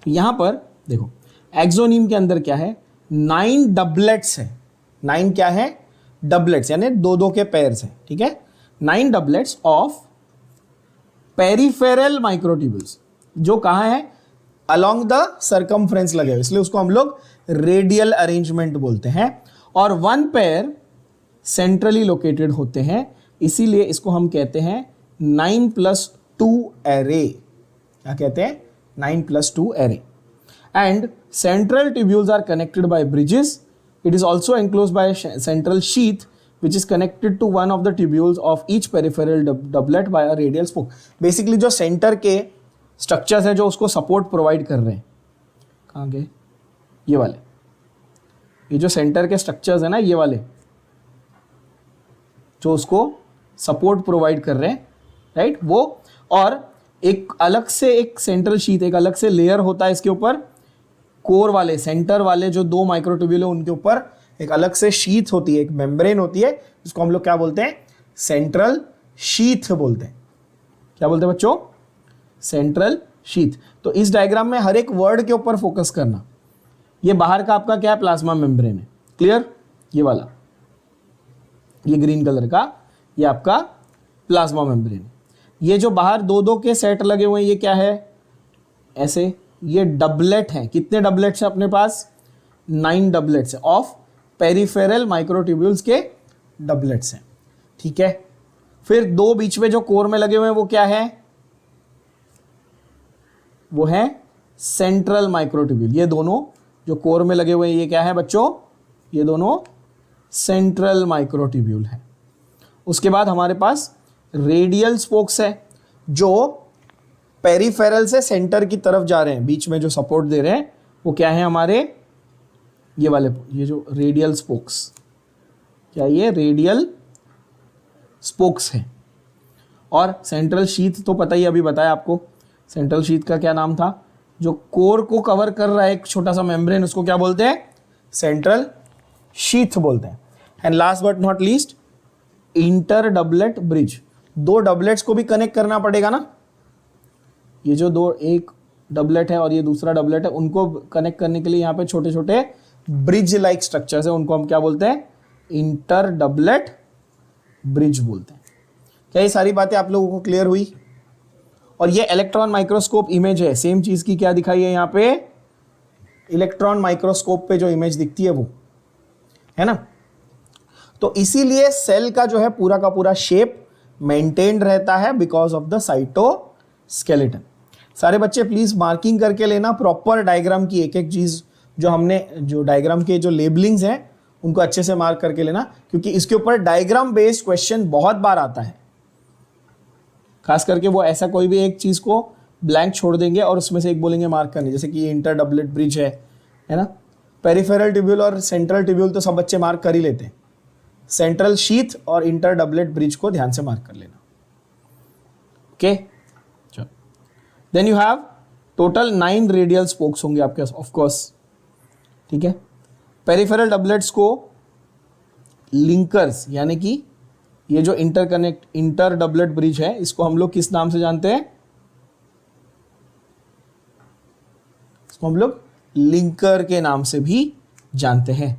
तो यहां पर देखो, एक्सोनीम के अंदर क्या है, 9 डबलेट्स है। 9 क्या है, डबलेट्स, यानी दो दो के पेयर्स हैं, ठीक है। 9 डबलेट्स ऑफ पेरिफेरल माइक्रोट्यूब्यूल्स, जो कहाँ है, अलोंग द सर्कमफ्रेंस लगे हुए, इसलिए उसको हम लोग रेडियल अरेंजमेंट बोलते हैं। और 1 पेयर सेंट्रली लोकेटेड होते हैं, इसीलिए इसको हम कहते हैं 9+2 एरे। क्या कहते हैं, 9+2 array. And central tubules are connected by bridges. It is also enclosed by central sheath which is connected to one of the tubules of each peripheral doublet by a radial spoke। Basically जो centre के structures हैं जो उसको support provide कर रहे हैं, कहाँ गए, ये वाले, ये जो सेंटर के स्ट्रक्चर्स है ना, ये वाले जो उसको सपोर्ट प्रोवाइड कर रहे हैं, राइट, वो। और एक अलग से एक सेंट्रल शीथ, एक अलग से लेयर होता है इसके ऊपर, कोर वाले, सेंटर वाले जो 2 माइक्रोट्यूब्यूल है उनके ऊपर एक अलग से शीथ होती है, एक मेम्ब्रेन होती है, जिसको हम लोग क्या बोलते हैं, सेंट्रल शीथ बोलते हैं। क्या बोलते हैं बच्चों, सेंट्रल शीथ। तो इस डायग्राम में हर एक वर्ड के ऊपर फोकस करना। ये बाहर का आपका क्या है, प्लाज्मा मेम्ब्रेन है, क्लियर, ये वाला, ये ग्रीन कलर का, ये आपका प्लाज्मा मेम्ब्रेन। ये जो बाहर 2-2 के सेट लगे हुए हैं, ये क्या है, ऐसे, ये डबलेट है। कितने डबलेट्स है अपने पास, 9 डबलेट्स है ऑफ पेरिफेरल माइक्रोट्यूब्यूल्स के डबलेट्स हैं, ठीक है। फिर 2 बीच में जो कोर में लगे हुए हैं वो क्या है, वो है सेंट्रल माइक्रोट्यूब्यूल। ये दोनों जो कोर में लगे हुए हैं ये क्या है बच्चों, ये दोनों सेंट्रल माइक्रोट्यूब्यूल है। उसके बाद हमारे पास रेडियल स्पोक्स है जो पेरिफेरल से सेंटर की तरफ जा रहे हैं, बीच में जो सपोर्ट दे रहे हैं वो क्या है हमारे, ये वाले, ये जो रेडियल स्पोक्स, क्या ये रेडियल स्पोक्स है। और सेंट्रल शीथ तो पता ही, अभी बताया आपको, सेंट्रल शीथ का क्या नाम था, जो कोर को कवर कर रहा है एक छोटा सा मेम्ब्रेन, उसको क्या बोलते हैं, सेंट्रल शीथ बोलते हैं। And last but not least, inter doublet bridge. 2 doublets को भी कनेक्ट करना पड़ेगा ना, ये जो 2, एक डबलेट है और ये दूसरा डबलेट है, उनको कनेक्ट करने के लिए यहाँ पे छोटे छोटे ब्रिज लाइक स्ट्रक्चर्स है, उनको हम क्या बोलते हैं, इंटर डबलेट ब्रिज बोलते हैं। क्या ये सारी बातें आप लोगों को क्लियर हुई। और ये इलेक्ट्रॉन माइक्रोस्कोप इमेज है, सेम चीज की क्या दिखाई है यहाँ पे, इलेक्ट्रॉन माइक्रोस्कोप पे जो इमेज दिखती है वो है ना। तो इसीलिए सेल का जो है पूरा का पूरा शेप मेंटेन्ड रहता है बिकॉज ऑफ द साइटोस्केलेटन। सारे बच्चे प्लीज मार्किंग करके लेना प्रॉपर डायग्राम की, एक एक चीज जो हमने, जो डायग्राम के जो लेबलिंग्स हैं उनको अच्छे से मार्क करके लेना, क्योंकि इसके ऊपर डायग्राम बेस्ड क्वेश्चन बहुत बार आता है। खास करके वो ऐसा कोई भी एक चीज को ब्लैंक छोड़ देंगे और उसमें से एक बोलेंगे मार्क करने, जैसे कि ये इंटर डबलेट ब्रिज है ना। पेरिफेरल ट्यूब्यूल और सेंट्रल ट्यूब्यूल तो सब बच्चे मार्क कर ही लेते हैं, सेंट्रल शीथ और इंटर डबलेट ब्रिज को ध्यान से मार्क कर लेना, ओके। चलो, then you have total 9 radial spokes होंगे आपके पास, ऑफ कोर्स, ठीक है। पेरिफेरल डबलेट्स को लिंकर्स, यानी कि ये जो इंटर डबलेट ब्रिज है, इसको हम लोग किस नाम से जानते हैं, इसको हम लोग लिंकर के नाम से भी जानते हैं।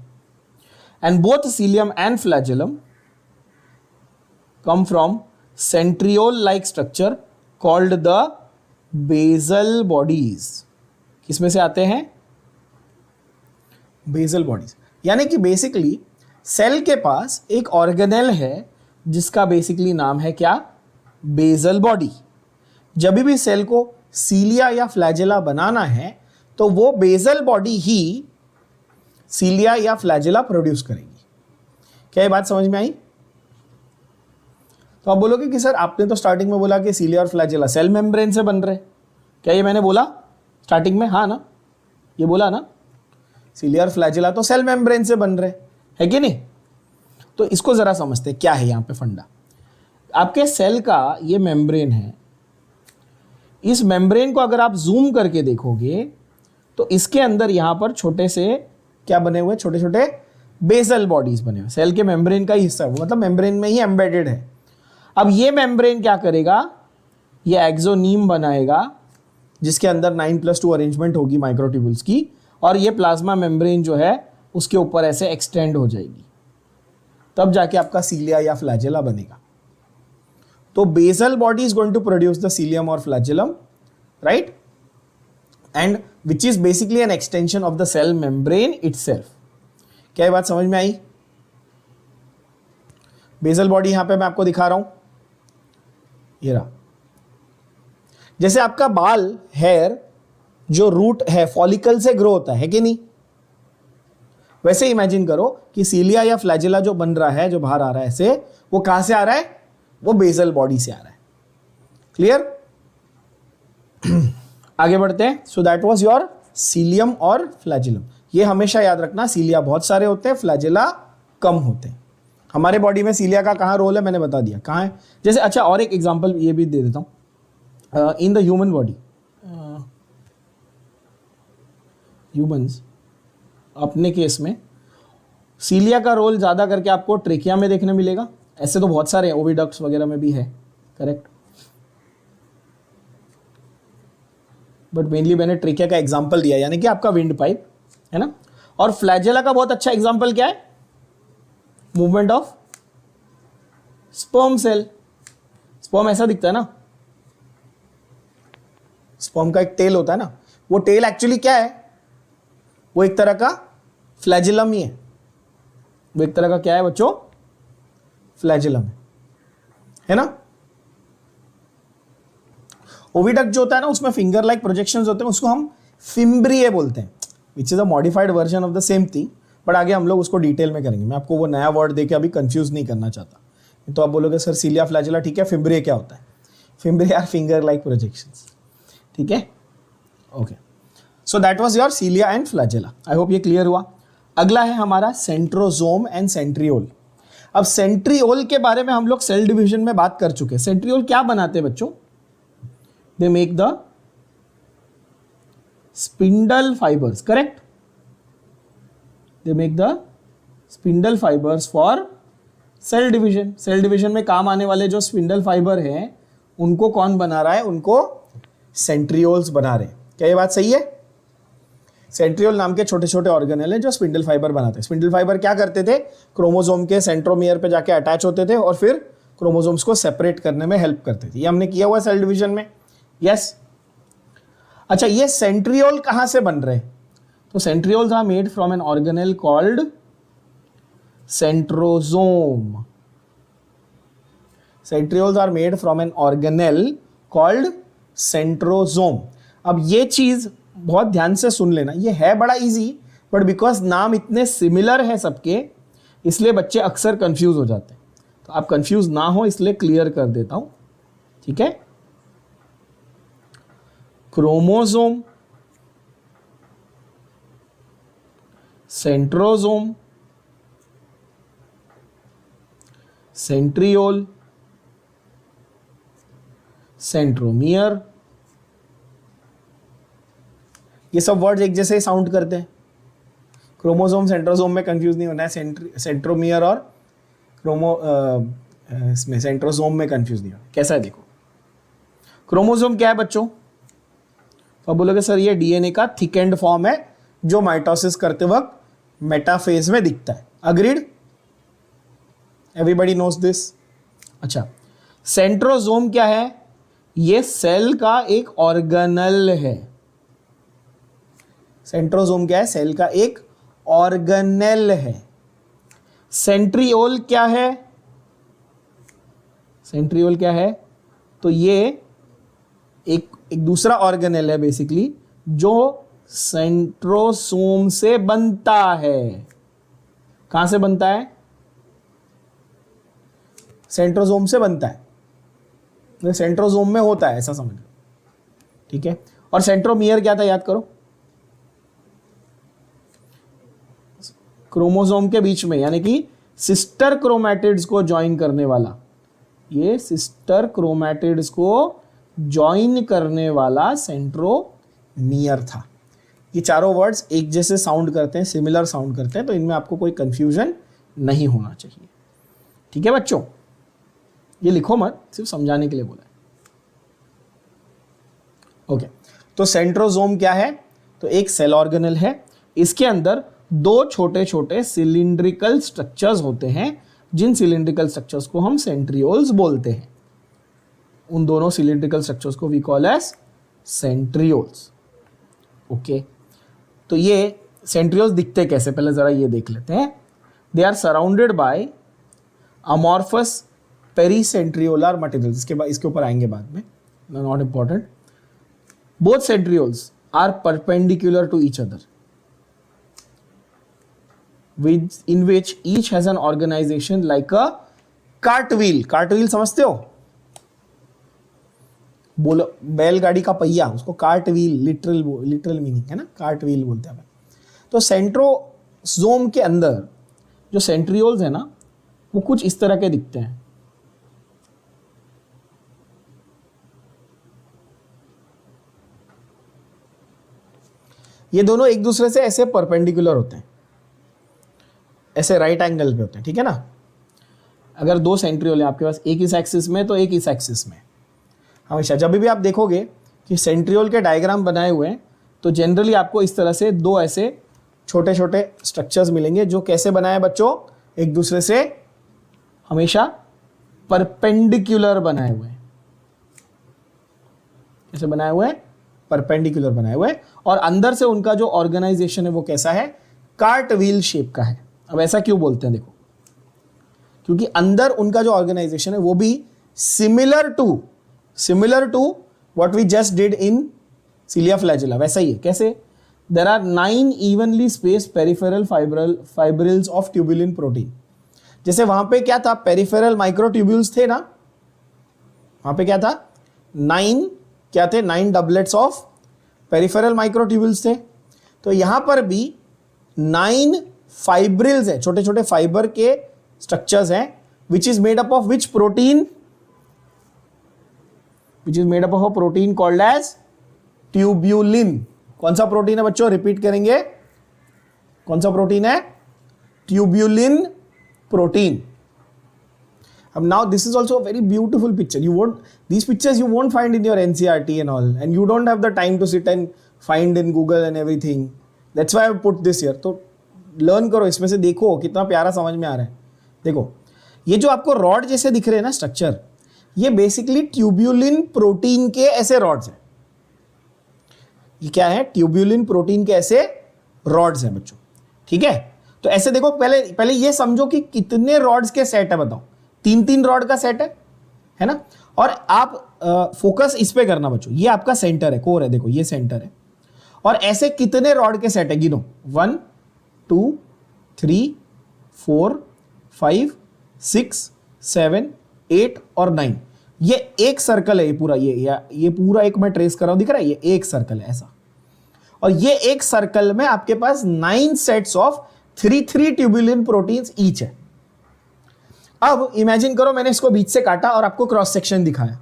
And both cilium and flagellum come from centriole like structure called the basal bodies. किसमें से आते हैं, बेसल बॉडीज। यानी कि बेसिकली सेल के पास एक ऑर्गेनेल है जिसका बेसिकली नाम है क्या, बेसल बॉडी। जब भी सेल को सीलिया या फ्लैजेला बनाना है तो वो बेसल बॉडी ही सीलिया या फ्लैजेला प्रोड्यूस करेगी। क्या ये बात समझ में आई। तो आप बोलोगे कि सर आपने तो स्टार्टिंग में बोला कि सीलिया और फ्लैजेला सेल मेम्ब्रेन से बन रहे, क्या ये मैंने बोला स्टार्टिंग में, हाँ ना, ये बोला ना, सीलिया और फ्लैजेला तो सेल मेम्ब्रेन से बन रहे है कि नहीं। तो इसको जरा समझते हैं क्या है यहाँ पे फंडा। आपके सेल का ये मेम्ब्रेन है, इस मेम्ब्रेन को अगर आप जूम करके देखोगे तो इसके अंदर यहाँ पर छोटे से क्या बने हुए, छोटे छोटे बेसल बॉडीज बने हुए, सेल के मेम्ब्रेन का ही हिस्सा है वो, मतलब मेम्ब्रेन में ही एम्बेडेड है। अब ये मेम्ब्रेन क्या करेगा, ये एक्सोनीम बनाएगा जिसके अंदर 9+2 अरेंजमेंट होगी माइक्रोट्यूब्यूल्स की, और ये प्लाज्मा मेम्ब्रेन जो है उसके ऊपर ऐसे एक्सटेंड हो जाएगी, तब जाके आपका सीलिया या फ्लैजेला बनेगा। तो basal body is going to produce the cilium और flagellum, right, and which is basically an extension of the cell membrane itself. क्या ये बात समझ में आई? बेसल बॉडी यहां पे मैं आपको दिखा रहा हूं, ये रहा। जैसे आपका बाल, हेयर जो रूट है फॉलिकल से ग्रो होता है कि नहीं, वैसे इमेजिन करो कि सीलिया या फ्लैजेला जो बन रहा है, जो बाहर आ रहा है ऐसे, वो कहां से आ रहा है? वो बेसल बॉडी से आ रहा है। क्लियर? आगे बढ़ते हैं। So that was your cilium और फ्लैजेलम। ये हमेशा याद रखना, सीलिया बहुत सारे होते हैं, फ्लैजेला कम होते हैं। हमारे बॉडी में सीलिया का कहाँ रोल है मैंने बता दिया, कहाँ है। जैसे अच्छा और एक एग्जांपल ये भी दे देता हूँ, in the human body, humans अपने केस में सीलिया का रोल ज़्यादा करके आपको ट्रेकिया में देखने मिलेगा। ऐसे तो बहुत सारे ओविडक्ट्स वगैरह में भी है, करेक्ट, बट मेनली मैंने ट्रेकिया का एग्जांपल दिया, यानी कि आपका विंड पाइप है ना। और फ्लैजेला का बहुत अच्छा एग्जांपल क्या है? Movement of sperm cell. Sperm ऐसा दिखता है ना, स्पर्म का एक टेल होता है ना, वो टेल एक्चुअली क्या है? वो एक तरह का फ्लैजेलम ही है। वो एक तरह का क्या है बच्चों? फ्लैजेलम है ना। ओविडक्ट जो होता है ना, उसमें फिंगर लाइक प्रोजेक्शंस होते हैं, उसको हम फिम्ब्रिए बोलते हैं, which is a modified version of the same thing, but आगे हम लोग उसको डिटेल में करेंगे। मैं आपको वो नया वर्ड देके अभी कंफ्यूज नहीं करना चाहता। तो आप बोलोगे सर सीलिया फ्लैजेला ठीक है, फिम्ब्रिए क्या होता है? Fimbriae are finger like projections, ठीक है, okay. So that was your सीलिया and flagella. I hope ये क्लियर हुआ। अगला है हमारा सेंट्रोजोम एंड सेंट्रियोल। अब सेंट्रियोल के बारे में हम लोग सेल डिवीजन में बात कर चुके हैं। सेंट्रियोल क्या बनाते हैं बच्चों? They make the spindle fibres, correct, they make the spindle fibres for cell division. Cell division में काम आने वाले जो स्पिंडल फाइबर हैं उनको कौन बना रहा है? उनको सेंट्रियोल्स बना रहे हैं। क्या ये बात सही है? सेंट्रियोल नाम के छोटे छोटे ऑर्गेनेल हैं जो स्पिंडल फाइबर बनाते हैं। स्पिंडल फाइबर क्या करते थे? क्रोमोसोम के सेंट्रोमियर पे जाके अटैच होते थे और फिर क्रोमोसोम्स को सेपरेट करने में हेल्प करते थे। ये हमने किया हुआ सेल डिवीजन में, यस। अच्छा, ये सेंट्रियोल कहां से बन रहे हैं? तो centrioles are made from an organelle called centrosome. Centrioles are made from an organelle called centrosome. अब ये चीज बहुत ध्यान से सुन लेना, ये है बड़ा इजी, बट बिकॉज नाम इतने सिमिलर है सबके, इसलिए बच्चे अक्सर कंफ्यूज हो जाते हैं। तो आप कंफ्यूज ना हो इसलिए क्लियर कर देता हूं, ठीक है। क्रोमोसोम, सेंट्रोजोम, सेंट्रियोल, सेंट्रोमियर, ये सब वर्ड्स एक जैसे साउंड करते हैं। क्रोमोसोम सेंट्रोसोम में कंफ्यूज नहीं होना है, सेंट्रोमियर और इसमें सेंट्रोसोम में कंफ्यूज नहीं होना। कैसा है देखो, क्रोमोसोम क्या है बच्चों? तो बोलोगे सर ये डीएनए का थिक एंड फॉर्म है जो माइटोसिस करते वक्त मेटाफेज में दिखता है। अग्रीड? Everybody knows this. अच्छा, सेंट्रोसोम क्या है? ये सेल का एक ऑर्गेनल है। सेंट्रोसोम क्या है? सेल का एक ऑर्गेनेल है। सेंट्रियोल क्या है? सेंट्रियोल क्या है? तो ये एक दूसरा ऑर्गेनेल है बेसिकली, जो सेंट्रोसोम से बनता है। कहां से बनता है? सेंट्रोसोम से बनता है, सेंट्रोसोम में होता है, ऐसा समझ, ठीक है। और सेंट्रोमियर क्या था याद करो? क्रोमोसोम के बीच में, यानी कि सिस्टर क्रोमैटिड्स को ज्वाइन करने वाला, ये सिस्टर क्रोमैटिड्स को ज्वाइन करने वाला सेंट्रोमियर था। ये चारों वर्ड्स एक जैसे साउंड करते हैं, सिमिलर साउंड करते हैं, तो इनमें आपको कोई कंफ्यूजन नहीं होना चाहिए, ठीक है बच्चों। ये लिखो मत, सिर्फ समझाने के लिए बोला है, ओके। तो सेंट्रोसोम क्या है? तो एक सेल ऑर्गेनेल है इसके अंदर दो छोटे छोटे सिलिंड्रिकल स्ट्रक्चर्स होते हैं, जिन सिलिंड्रिकल स्ट्रक्चर्स को हम सेंट्रियोल्स बोलते हैं। उन दोनों सिलिंड्रिकल स्ट्रक्चर्स को we call as centrioles. Okay, तो ये सेंट्रियोल्स दिखते कैसे, पहले जरा ये देख लेते हैं। They are surrounded by amorphous pericentriolar material. इसके ऊपर आएंगे बाद में, not important. Both centrioles are perpendicular to each other, in which each has an organization like a cartwheel। Cartwheel समझते हो, बोलो बैलगाड़ी का पहिया, उसको कार्टव्हील लिटरल मीनिंग है ना, कार्टव्हील बोलते हैं। तो सेंट्रोसोम के अंदर जो सेंट्रियोल्स है ना, वो कुछ इस तरह के दिखते हैं। ये दोनों एक दूसरे से ऐसे परपेंडिकुलर होते हैं, ऐसे राइट एंगल पे होते हैं, ठीक है ना। अगर दो सेंट्रियोल है आपके पास, एक इस एक्सिस में तो एक इस एक्सिस में, हमेशा जब भी आप देखोगे कि सेंट्रियोल के डायग्राम बनाए हुए हैं तो जनरली आपको इस तरह से दो ऐसे छोटे छोटे स्ट्रक्चर्स मिलेंगे, जो कैसे बनाए बच्चों, एक दूसरे से हमेशा परपेंडिकुलर बनाए हुए हैं। कैसे बनाए हुए हैं, परपेंडिकुलर बनाए हुए हैं, और अंदर से उनका जो ऑर्गेनाइजेशन है वो कैसा है, कार्टव्हील शेप का है। अब ऐसा क्यों बोलते हैं, देखो, क्योंकि अंदर उनका जो ऑर्गेनाइजेशन है वो भी similar to what we just did in cilia flagella, वैसा ही है। कैसे, there are 9 evenly spaced peripheral fibrils of tubulin protein. जैसे वहां पे क्या था, पेरिफेरल माइक्रोट्यूब्यूल्स थे ना, वहां पे क्या था, 9 डबलेट्स ऑफ पेरिफेरल माइक्रोट्यूब्यूल्स थे। तो यहां पर भी 9 फाइब्रिल्स हैं, छोटे छोटे फाइबर के स्ट्रक्चर्स हैं, which is made up of which protein, which is made up of a protein called as tubulin. कौन सा प्रोटीन है बच्चों, रिपीट करेंगे, कौन सा प्रोटीन है, ट्यूब्यूलिन प्रोटीन। अब now this is also very beautiful picture, you won't, these pictures you won't find in your NCERT and all, and you don't have the time to sit and find in Google and everything. That's why I put this here. तो learn करो, इसमें से देखो कितना प्यारा समझ में आ रहा है। देखो, ये जो आपको रॉड जैसे दिख रहे हैं ना स्ट्रक्चर, ये बेसिकली ट्यूब्यूलिन प्रोटीन के ऐसे रॉड्स हैं। ये क्या है, ट्यूब्यूलिन प्रोटीन के ऐसे रॉड्स हैं बच्चों, ठीक है। तो ऐसे देखो, पहले ये समझो कि कितने रॉड्स के सेट है, बताओ, 3 रॉड का सेट है ना। और आप फोकस इस पे करना बच्चों, ये आपका सेंटर है, कोर है, देखो ये सेंटर है, और ऐसे कितने रॉड के सेट है, गिनो, 1 2 3 4 5 6 7 8 और 9। ये एक सर्कल है, ये पूरा, ये पूरा एक मैं ट्रेस कर रहा हूं, दिख रहा है, ये एक सर्कल है ऐसा। और ये एक सर्कल में आपके पास 9 sets of 3 tubulin proteins each है। अब इमेजिन करो, मैंने इसको बीच से काटा और आपको क्रॉस सेक्शन दिखाया।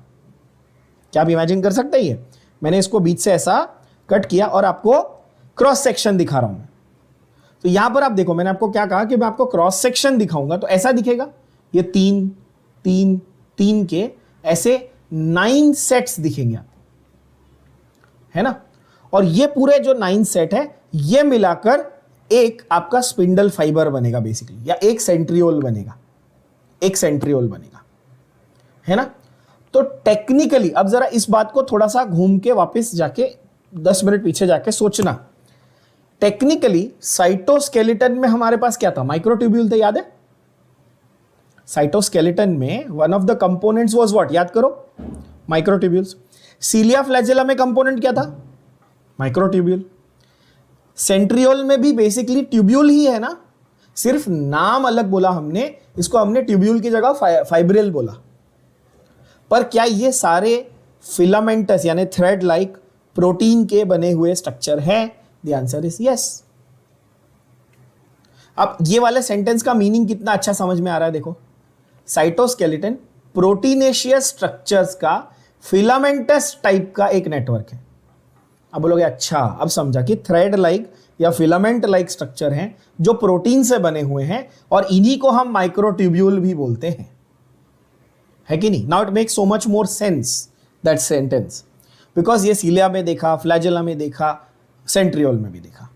क्या आप इमेजिन कर सकते हैं, ये मैंने इसको बीच से ऐसा कट किया और आपको क्रॉस सेक्शन दिखा रहा हूं। तो यहां पर आप देखो, मैंने आपको क्या कहा कि मैं आपको क्रॉस सेक्शन दिखाऊंगा, तो ऐसा दिखेगा, ये 3 के ऐसे 9 सेट्स दिखेंगे आपको, है ना। और ये पूरे जो 9 सेट है, ये मिलाकर एक आपका स्पिंडल फाइबर बनेगा बेसिकली, या एक सेंट्रियोल बनेगा, है ना। तो टेक्निकली अब जरा इस बात को थोड़ा सा घूम के वापस जाके 10 मिनट पीछे जाके सोचना। टेक्निकली साइटोस्केलेटन में हमारे पास क्या था, माइक्रोट्यूब्यूल थे, याद है। साइटोस्केलेटन में one of the components was what, याद करो, माइक्रोट्यूब्यूल्स। सीलिया फ्लैजेला में कंपोनेंट क्या था, माइक्रोट्यूब्यूल। सेंट्रियोल में भी बेसिकली ट्यूब्यूल ही है ना, सिर्फ नाम अलग बोला हमने, इसको हमने ट्यूब्यूल की जगह फाइब्रिल बोला। पर क्या ये सारे फिलामेंटस यानी थ्रेड लाइक प्रोटीन के बने हुए स्ट्रक्चर हैं? The answer is yes. अब ये वाले सेंटेंस का मीनिंग कितना अच्छा समझ में आ रहा है, देखो, साइटोस्केलेटन प्रोटीनेशियस स्ट्रक्चर्स का फिलामेंटस टाइप का एक नेटवर्क है। अब बोलोगे अच्छा, अब समझा कि थ्रेड लाइक या फिलामेंट लाइक स्ट्रक्चर हैं जो प्रोटीन से बने हुए हैं, और इन्हीं को हम माइक्रोट्यूब्यूल भी बोलते हैं, है कि नहीं। Now it makes so much more sense that sentence, because ये सीलिया में देखा, फ्लैजेला में देखा, सेंट्रियोल में भी देखा।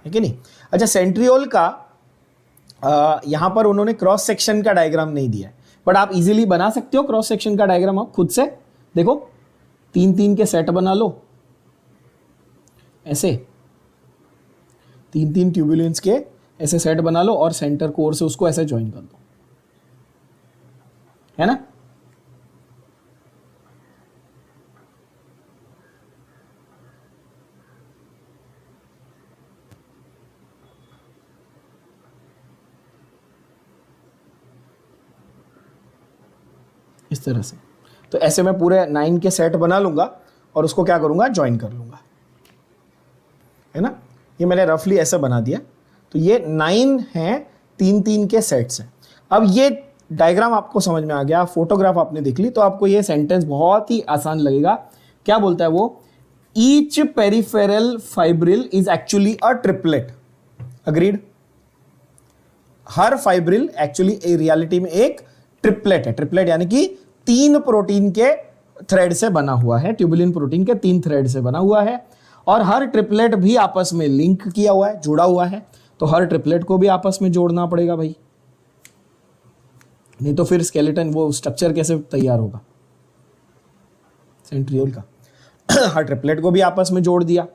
है कि नहीं। अच्छा, सेंट्रियोल का यहां पर उन्होंने क्रॉस सेक्शन का डायग्राम नहीं दिया है, बट आप इजीली बना सकते हो क्रॉस सेक्शन का डायग्राम आप खुद से। देखो 3-3 के सेट बना लो, ऐसे 3-3 ट्यूबुलेंस के ऐसे सेट बना लो और सेंटर कोर से उसको ऐसे ज्वाइन कर दो, है ना। इस तरह से, तो ऐसे मैं पूरे 9 के सेट बना लूंगा और उसको क्या करूंगा, ज्वाइन कर लूंगा, है ना। ये मैंने रफली ऐसे बना दिया। तो ये 9 हैं, 3-3 के सेट्स हैं। अब ये डायग्राम आपको समझ में आ गया, फोटोग्राफ आपने देख ली, तो आपको ये सेंटेंस बहुत ही आसान लगेगा। क्या बोलता है वो, each peripheral fibril is actually a triplet. Agreed. Her fibril actually reality में एक ट्रिपलेट है। ट्रिपलेट यानी कि 3 प्रोटीन के थ्रेड से बना हुआ है, ट्यूबुलिन प्रोटीन के 3 थ्रेड से बना हुआ है, और हर ट्रिपलेट भी आपस में लिंक किया हुआ है, जुड़ा हुआ है। तो हर ट्रिपलेट को भी आपस में जोड़ना पड़ेगा भाई, नहीं तो फिर स्केलेटन वो स्ट्रक्चर कैसे तैयार होगा सेंट्रियोल का। हर ट्रिपलेट को भी आपस में जोड़ दिया।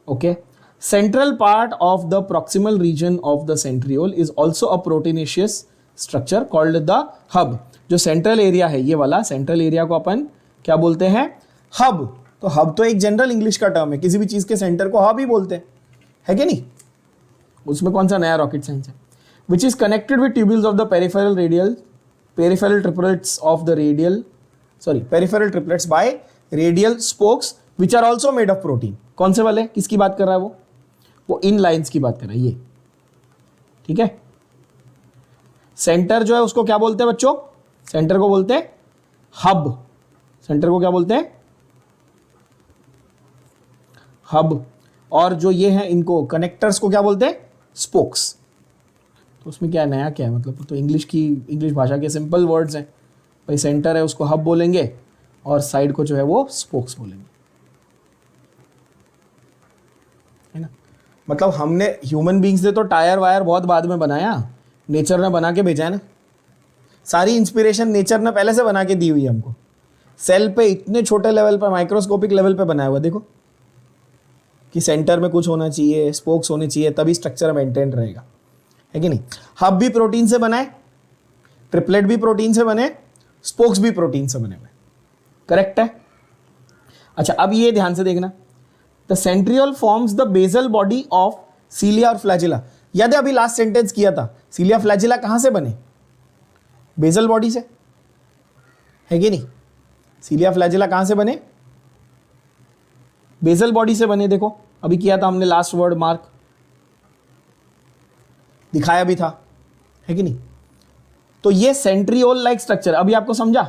Okay, central part of the proximal region of the centriole is also a proteinaceous structure called the hub. जो सेंट्रल एरिया है, ये वाला सेंट्रल एरिया को अपन क्या बोलते हैं, हब। तो हब तो एक जनरल इंग्लिश का टर्म है, किसी भी चीज के सेंटर को हब ही बोलते हैं, है कि नहीं। उसमें कौन सा नया रॉकेट साइंस है। Which is connected with tubules of the peripheral triplets of the peripheral triplets by radial spokes which are also made of protein. कौन से वाले, किसकी बात कर रहा है वो इन लाइन्स की बात कर रहा है, ये ठीक है। सेंटर जो है उसको क्या बोलते हैं बच्चों, सेंटर को बोलते हैं हब। सेंटर को क्या बोलते हैं, हब। और जो ये हैं इनको कनेक्टर्स को क्या बोलते हैं, स्पोक्स। तो उसमें क्या नया क्या है, मतलब तो इंग्लिश भाषा के सिंपल वर्ड्स हैं भाई। सेंटर है उसको हब बोलेंगे और साइड को जो है वो स्पोक्स बोलेंगे, है ना। मतलब हमने ह्यूमन बींग्स ने तो टायर वायर बहुत बाद में बनाया, नेचर ने बना के भेजा है ना। सारी इंस्पिरेशन नेचर ने पहले से बना के दी हुई है हमको। सेल पे इतने छोटे लेवल पर, माइक्रोस्कोपिक लेवल पे बनाया हुआ, देखो कि सेंटर में कुछ होना चाहिए, स्पोक्स होने चाहिए, तभी स्ट्रक्चर मेंटेन रहेगा, है कि नहीं। हब भी प्रोटीन से बना है, ट्रिपलेट भी प्रोटीन से बने, स्पोक्स भी प्रोटीन से बने हुए, करेक्ट है। अच्छा, अब ये ध्यान से देखना, the centriole forms the basal body of cilia और फ्लैजिला। याद है अभी लास्ट सेंटेंस किया था, सीलिया फ्लैजिला कहां से बने, बेसल बॉडी से, है कि नहीं। सीलिया फ्लैजिला कहां से बने, बेसल बॉडी से बने। देखो अभी किया था हमने, लास्ट वर्ड मार्क दिखाया भी था, है कि नहीं। तो ये सेंट्रियोल लाइक स्ट्रक्चर, अभी आपको समझा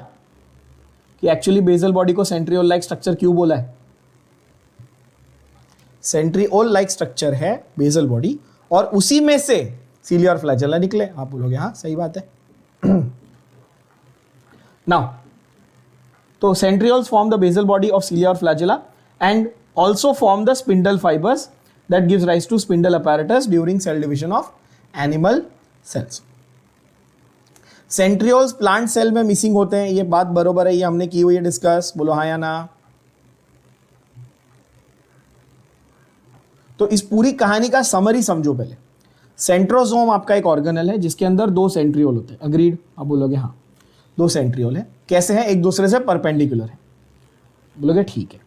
कि एक्चुअली बेसल बॉडी को सेंट्रियोल लाइक स्ट्रक्चर क्यों बोला है। सेंट्रियोल लाइक स्ट्रक्चर है बेसल बॉडी, और उसी में से सीलिया और फ्लैजेला निकले। आप बोलोगे हाँ सही बात है। नाउ, तो centrioles form the basal body of cilia और flagella and also form the spindle fibers that gives rise to spindle apparatus during cell division of animal cells. Centrioles plant cell में मिसिंग होते हैं, ये बात बरोबर है, ये हमने की हुई है डिस्कस, बोलो हाँ या ना। तो इस पूरी कहानी का समरी समझो पहले। सेंट्रोसोम आपका एक ऑर्गेनल है जिसके अंदर 2 सेंट्रियोल होते हैं, अग्रीड, आप बोलोगे हाँ 2 सेंट्रियोल है। कैसे हैं, एक दूसरे से परपेंडिकुलर है, बोलोगे ठीक है।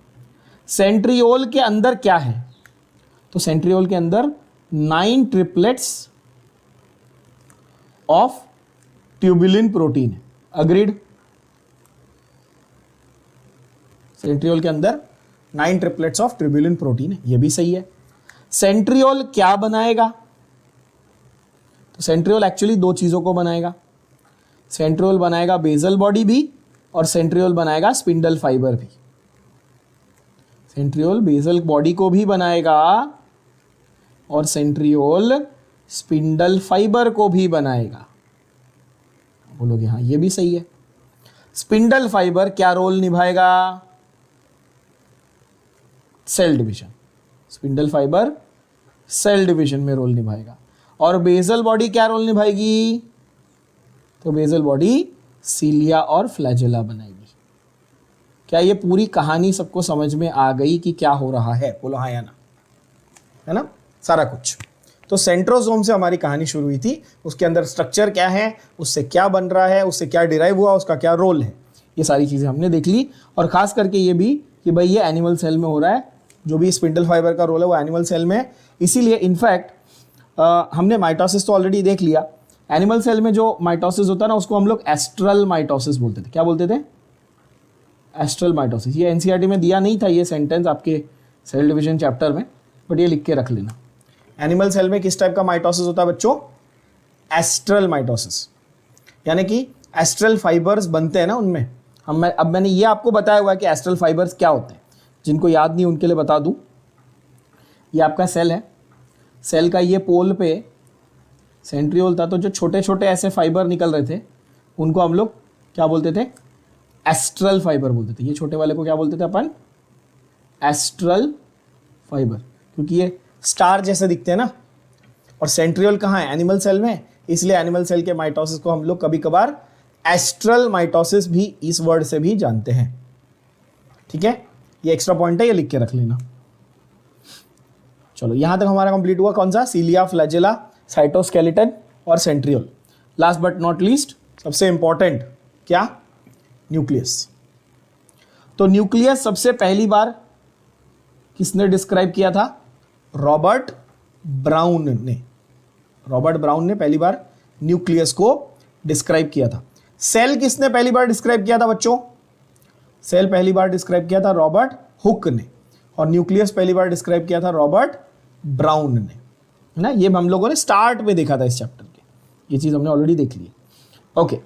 सेंट्रियोल के अंदर क्या है, तो सेंट्रियोल के अंदर 9 ट्रिपलेट्स ऑफ ट्यूबुलिन प्रोटीन है, अग्रीड। सेंट्रियोल के अंदर 9 ट्रिपलेट्स ऑफ ट्यूबुलिन प्रोटीन है, ये भी सही है। सेंट्रियोल क्या बनाएगा, तो सेंट्रियोल एक्चुअली 2 चीजों को बनाएगा। सेंट्रियोल बनाएगा बेसल बॉडी भी, और सेंट्रियोल बनाएगा स्पिंडल फाइबर भी। सेंट्रियोल बेसल बॉडी को भी बनाएगा और सेंट्रियोल स्पिंडल फाइबर को भी बनाएगा, बोलोगे हाँ ये भी सही है। स्पिंडल फाइबर क्या रोल निभाएगा, cell division. Spindle fibre cell division में रोल निभाएगा। और बेसल बॉडी क्या रोल निभाएगी? तो बेसल बॉडी सीलिया और फ्लैजेला बनाएगी। क्या ये पूरी कहानी सबको समझ में आ गई कि क्या हो रहा है? बोलो हाँ या ना, है ना, सारा कुछ। तो सेंट्रोसोम से हमारी कहानी शुरू हुई थी, उसके अंदर स्ट्रक्चर क्या है, उससे क्या बन रहा है, उससे क्या डिराइव हुआ, उसका क्या रोल है, ये सारी चीज़ें हमने देख ली। और खास करके ये भी कि भाई ये एनिमल सेल में हो रहा है, जो भी स्पिंडल फाइबर का रोल है वो एनिमल सेल में है। इसीलिए इनफैक्ट हमने माइटोसिस तो ऑलरेडी देख लिया। एनिमल सेल में जो माइटोसिस होता है ना, उसको हम लोग एस्ट्रल माइटोसिस बोलते थे। क्या बोलते थे? Astral mitosis. ये एनसीईआरटी में दिया नहीं था ये सेंटेंस आपके सेल डिवीजन चैप्टर में, बट ये लिख के रख लेना। एनिमल सेल में किस टाइप का माइटोसिस होता है बच्चों? एस्ट्रल माइटोसिस, यानी कि एस्ट्रल फाइबर्स बनते हैं ना उनमें। अब मैंने ये आपको बताया हुआ है कि एस्ट्रल फाइबर्स क्या होते हैं। जिनको याद नहीं उनके लिए बता दूं, ये आपका सेल है, सेल का ये पोल पे सेंट्रियोल था, तो जो छोटे छोटे ऐसे फाइबर निकल रहे थे उनको हम लोग क्या बोलते थे? एस्ट्रल फाइबर बोलते थे। ये छोटे वाले को क्या बोलते थे अपन? एस्ट्रल फाइबर, क्योंकि ये स्टार जैसे दिखते हैं ना। और सेंट्रियोल कहाँ है? एनिमल सेल में, इसलिए एनिमल सेल के माइटोसिस को हम लोग कभी कभार एस्ट्रल माइटोसिस भी इस वर्ड से भी जानते हैं। ठीक है, ये एक्स्ट्रा पॉइंट है, ये लिख के रख लेना। चलो यहां तक हमारा कंप्लीट हुआ। कौन सा? सीलिया, फ्लैजेला, साइटोस्केलेटन और centriole. Last but not least, सबसे इंपॉर्टेंट क्या? न्यूक्लियस। तो न्यूक्लियस सबसे पहली बार किसने डिस्क्राइब किया था? रॉबर्ट ब्राउन ने। रॉबर्ट ब्राउन ने पहली बार न्यूक्लियस को डिस्क्राइब किया था। सेल किसने पहली बार डिस्क्राइब किया था बच्चों? सेल पहली बार डिस्क्राइब किया था रॉबर्ट हुक ने, और न्यूक्लियस पहली बार डिस्क्राइब किया था रॉबर्ट ब्राउन ने, है ना। ये हम लोगों ने स्टार्ट में देखा था इस चैप्टर के, ये चीज हमने ऑलरेडी देख ली। ओके,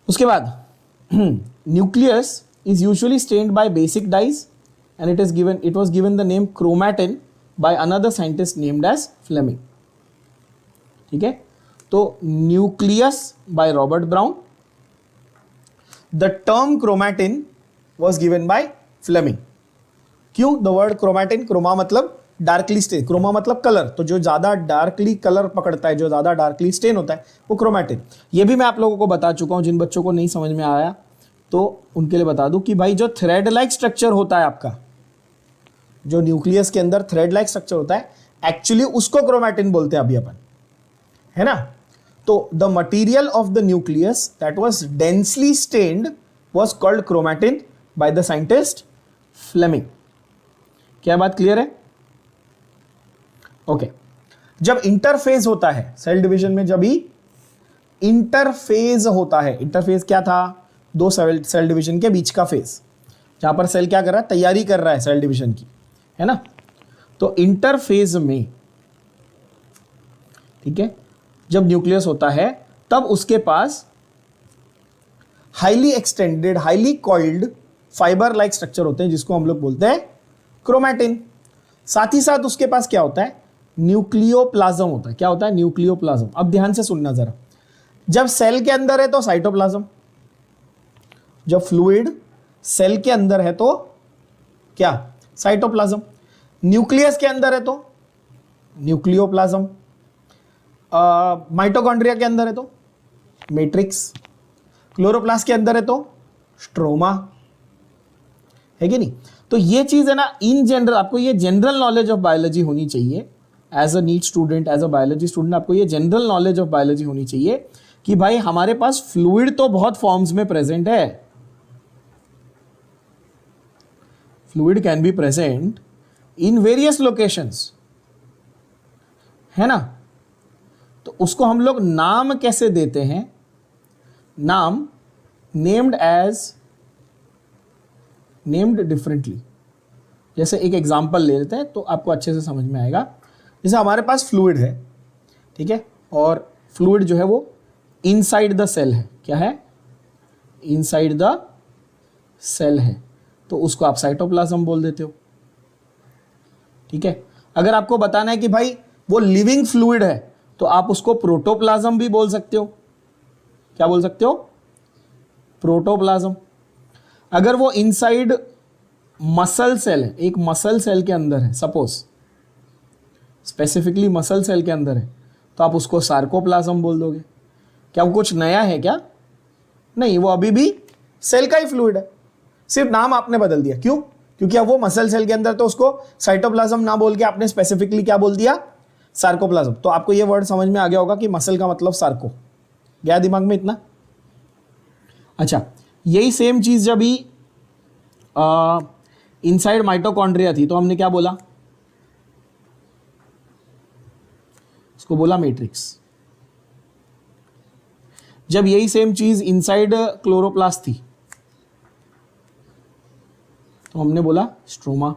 उसके बाद nucleus is usually stained by basic dyes and it was given the name chromatin by another scientist named as Flemming. ठीक है, तो nucleus by Robert Brown, the term chromatin was given by Flemming. क्यों the word chromatin? Chroma मतलब darkly stain, chroma मतलब colour, तो जो ज्यादा darkly colour पकड़ता है, जो ज्यादा डार्कली स्टेन होता है वो क्रोमैटिन। ये भी मैं आप लोगों को बता चुका हूं, जिन बच्चों को नहीं समझ में आया तो उनके लिए बता दूं कि भाई जो थ्रेड लाइक स्ट्रक्चर होता है आपका, जो न्यूक्लियस के अंदर थ्रेड लाइक स्ट्रक्चर होता है, एक्चुअली उसको क्रोमैटिन बोलते हैं अभी अपन, है ना। तो the material of the nucleus that was densely stained was called chromatin by the scientist Flemming. क्या बात क्लियर है? ओके, जब इंटरफेज होता है सेल डिवीजन में, जब ही इंटरफेज होता है, इंटरफेज क्या था? दो सेल डिवीजन के बीच का फेज, जहां पर सेल क्या कर रहा है? तैयारी कर रहा है सेल डिवीजन की, है ना। तो इंटरफेज में, ठीक है, जब न्यूक्लियस होता है तब उसके पास highly extended, highly coiled fibre like structure होते हैं, जिसको हम लोग बोलते हैं क्रोमैटिन। साथ ही साथ उसके पास क्या होता है? न्यूक्लियोप्लाज्म होता है। क्या होता है? न्यूक्लियोप्लाज्म। अब ध्यान से सुनना जरा, जब सेल के अंदर है तो साइटोप्लाज्म, जब फ्लूइड सेल के अंदर है तो क्या? साइटोप्लाज्म। न्यूक्लियस के अंदर है तो न्यूक्लियोप्लाज्म, माइटोकॉन्ड्रिया के अंदर है तो मैट्रिक्स, क्लोरोप्लास्ट के अंदर है तो स्ट्रोमा, है कि नहीं। तो ये चीज है ना, इन जनरल आपको ये जनरल नॉलेज ऑफ बायोलॉजी होनी चाहिए। As a NEET student, as a biology student, आपको ये जनरल नॉलेज ऑफ बायोलॉजी होनी चाहिए कि भाई हमारे पास फ्लूइड तो बहुत फॉर्म्स में प्रेजेंट है, fluid can be present in various locations, है ना। तो उसको हम लोग नाम कैसे देते हैं? नाम नेम्ड डिफरेंटली। जैसे एक एग्जांपल ले लेते हैं तो आपको अच्छे से समझ में आएगा। जैसे हमारे पास फ्लूइड है, ठीक है, और फ्लूइड जो है वो इनसाइड द सेल है। क्या है? इनसाइड द सेल है, तो उसको आप साइटोप्लाज्म बोल देते हो। ठीक है, अगर आपको बताना है कि भाई वो लिविंग फ्लूइड है तो आप उसको प्रोटोप्लाज्म भी बोल सकते हो। क्या बोल सकते हो? प्रोटोप्लाज्म। अगर वो इनसाइड मसल सेल है, एक मसल सेल के अंदर है, स्पेसिफिकली मसल सेल के अंदर है, तो आप उसको सार्कोप्लाज्म बोल दोगे। क्या वो कुछ नया है क्या? नहीं, वो अभी भी सेल का ही फ्लूइड है, सिर्फ नाम आपने बदल दिया। क्यों? क्योंकि अब वो मसल सेल के अंदर, तो उसको साइटोप्लाज्म ना बोल के आपने स्पेसिफिकली क्या बोल दिया? सार्कोप्लाज्म। तो आपको ये वर्ड समझ में आ गया होगा कि मसल का मतलब सार्को। गया दिमाग में इतना? अच्छा, यही सेम चीज जब भी इनसाइड माइटोकॉन्ड्रिया थी तो हमने क्या बोला? इसको बोला मैट्रिक्स। जब यही सेम चीज इनसाइड क्लोरोप्लास्ट थी तो हमने बोला स्ट्रोमा।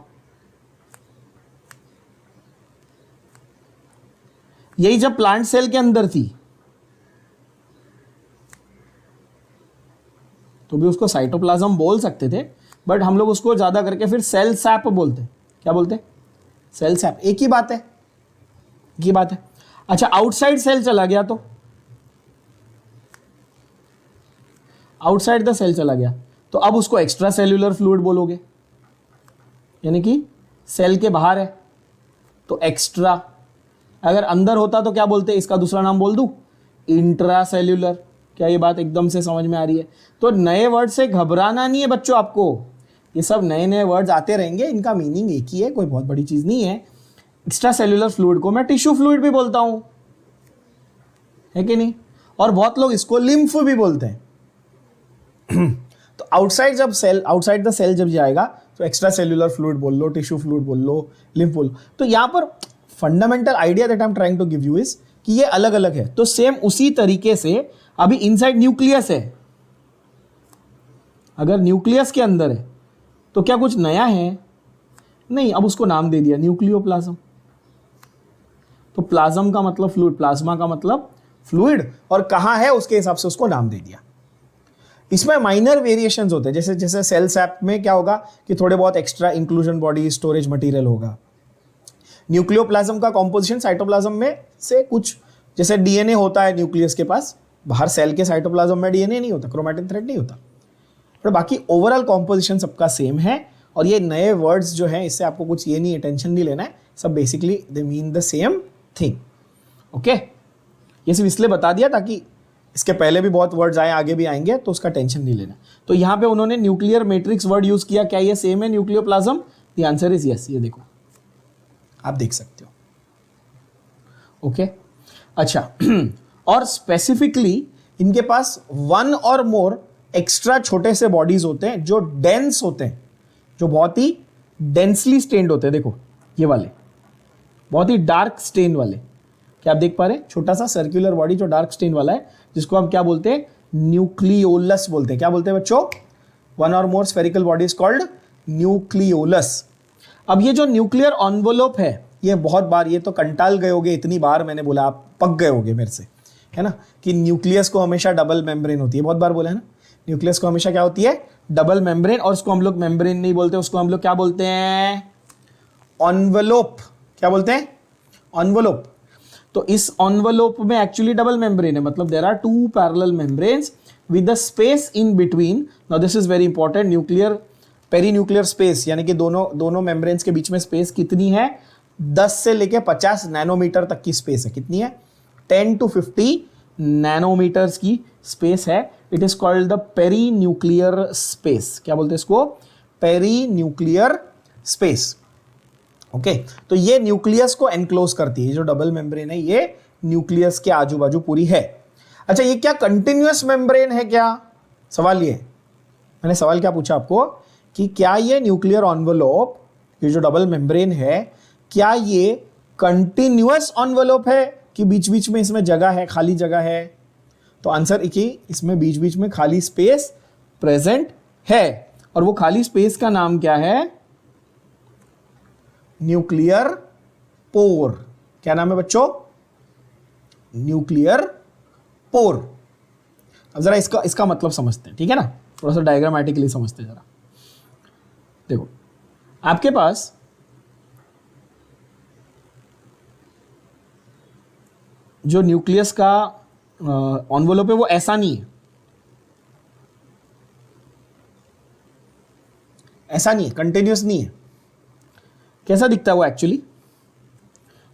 यही जब प्लांट सेल के अंदर थी तो भी उसको साइटोप्लाज्म बोल सकते थे, बट हम लोग उसको ज्यादा करके फिर सेल सैप बोलते। क्या बोलते? Cell sap. एक ही बात है, एक ही बात है। अच्छा, आउटसाइड सेल चला गया तो आउटसाइड द सेल चला गया तो अब उसको एक्स्ट्रा सेल्यूलर फ्लूइड बोलोगे, यानी कि सेल के बाहर है तो एक्स्ट्रा। अगर अंदर होता तो क्या बोलते? इसका दूसरा नाम बोल दूं, इंट्रा सेल्यूलर। क्या ये बात एकदम से समझ में आ रही है? तो नए वर्ड से घबराना नहीं है बच्चों आपको, ये सब नए नए वर्ड्स आते रहेंगे, इनका मीनिंग एक ही है, कोई बहुत बड़ी चीज नहीं है। एक्स्ट्रा सेल्यूलर फ्लूइड को मैं टिश्यू फ्लूइड भी बोलता हूं, है कि नहीं? और बहुत लोग इसको लिम्फ भी बोलते हैं। तो आउटसाइड जब सेल, आउटसाइड द सेल जब जाएगा तो एक्स्ट्रा सेल्यूलर फ्लूइड बोल लो, टिश्यू फ्लूइड बोल लो, लिम्फ बोल लो। तो यहां पर fundamental idea that I am trying to give you is कि ये अलग अलग है। तो सेम उसी तरीके से अभी इनसाइड न्यूक्लियस है, अगर न्यूक्लियस के अंदर है तो क्या कुछ नया है? नहीं, अब उसको नाम दे दिया न्यूक्लियोप्लाज्म। तो प्लाज्म का मतलब फ्लूइड, प्लाज्मा का मतलब फ्लूइड, और कहां है उसके हिसाब से उसको नाम दे दिया। इसमें माइनर वेरिएशंस होते हैं, जैसे जैसे सेल सैप में क्या होगा कि थोड़े बहुत extra inclusion body storage material होगा। न्यूक्लियोप्लाज्म का कॉम्पोजिशन साइटोप्लाज्म में से कुछ, जैसे डीएनए होता है न्यूक्लियस के पास, बाहर सेल के साइटोप्लाज्म में डीएनए नहीं होता, क्रोमैटिन थ्रेड नहीं होता, पर बाकी ओवरऑल कॉम्पोजिशन सबका सेम है। और ये नए वर्ड्स जो हैं, इससे आपको कुछ ये नहीं, टेंशन नहीं लेना है, सब basically they mean the same thing. Okay, ये सिर्फ इसलिए बता दिया ताकि इसके पहले भी बहुत वर्ड्स आए, आगे भी आएंगे, तो उसका टेंशन नहीं लेना। तो यहाँ पे उन्होंने न्यूक्लियर मैट्रिक्स वर्ड यूज किया। क्या ये सेम है nucleoplasm? The answer is yes. ये देखो, आप देख सकते हो। ओके, अच्छा। और स्पेसिफिकली इनके पास वन और मोर एक्स्ट्रा छोटे से बॉडीज होते हैं जो डेंस होते हैं, जो बहुत ही डेंसली स्टेन्ड होते हैं। देखो ये वाले बहुत ही डार्क स्टेन वाले, क्या आप देख पा रहे हैं? छोटा सा सर्कुलर बॉडी जो डार्क स्टेन वाला है, जिसको हम क्या बोलते हैं? न्यूक्लियोलस बोलते हैं। क्या बोलते हैं बच्चों? वन और more spherical body is called nucleolus. अब ये जो न्यूक्लियर एनवेलोप है, ये बहुत बार, ये तो कंटाल गए होगे, इतनी बार मैंने बोला, आप पक गए होगे मेरे से, है ना, कि न्यूक्लियस को हमेशा डबल मेम्ब्रेन होती है। बहुत बार बोला है ना, न्यूक्लियस को हमेशा क्या होती है? Double membrane. और उसको हम लोग मेम्ब्रेन नहीं बोलते, उसको हम लोग क्या बोलते हैं? एनवेलोप। क्या बोलते हैं? एनवेलोप। तो इस एनवेलोप में एक्चुअली डबल मेम्ब्रेन है, मतलब there are two parallel membranes with the space in between. Now this is very important, nuclear perinuclear space, यानी कि दोनों मेम्ब्रेन्स के बीच में स्पेस कितनी है? 10 से लेके 50 नैनोमीटर तक की स्पेस है। कितनी है? 10 to 50 नैनोमीटर्स की स्पेस है। It is called the perinuclear space. क्या बोलते हैं इसको? Perinuclear space. ओके, तो ये न्यूक्लियस को एनक्लोज करती है, जो डबल मेम्ब्रेन है ये न्यूक्लियस के आजू बाजू पूरी है। अच्छा, ये क्या कंटिन्यूअस मेम्ब्रेन है क्या? सवाल ये, मैंने सवाल क्या पूछा आपको कि क्या ये न्यूक्लियर एनवेलोप, ये जो डबल मेम्ब्रेन है, क्या ये कंटिन्यूअस एनवेलोप है कि बीच बीच में इसमें जगह है, खाली जगह है? तो आंसर एक ही, इसमें बीच बीच में खाली स्पेस प्रेजेंट है, और वो खाली स्पेस का नाम क्या है? Nuclear pore. क्या नाम है बच्चों? Nuclear pore. अब जरा इसका मतलब समझते हैं, ठीक है ना, थोड़ा सा डायग्रामेटिकली समझते हैं जरा। देखो, आपके पास जो न्यूक्लियस का एनवेलोप है वो ऐसा नहीं है, ऐसा नहीं है, कंटिन्यूअस नहीं है। कैसा दिखता है वो? एक्चुअली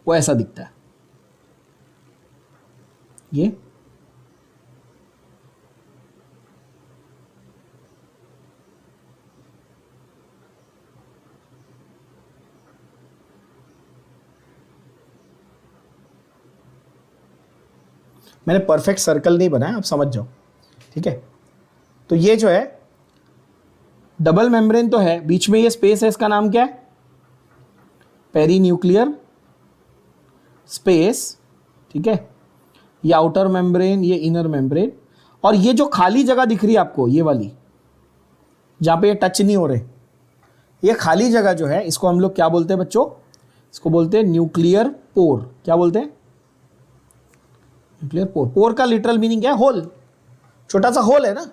वो ऐसा दिखता है। ये मैंने परफेक्ट सर्कल नहीं बनाया, आप समझ जाओ, ठीक है। तो ये जो है डबल मेम्ब्रेन तो है, बीच में ये स्पेस है, इसका नाम क्या है? पेरीन्यूक्लियर स्पेस, ठीक है। ये आउटर मेम्ब्रेन, ये इनर मेम्ब्रेन, और ये जो खाली जगह दिख रही है आपको, ये वाली जहां पे ये टच नहीं हो रहे, ये खाली जगह जो है, इसको हम लोग क्या बोलते हैं बच्चों? इसको बोलते हैं न्यूक्लियर पोर। क्या बोलते हैं? Nuclear pore. पोर का लिटरल मीनिंग क्या है? होल, छोटा सा होल है ना,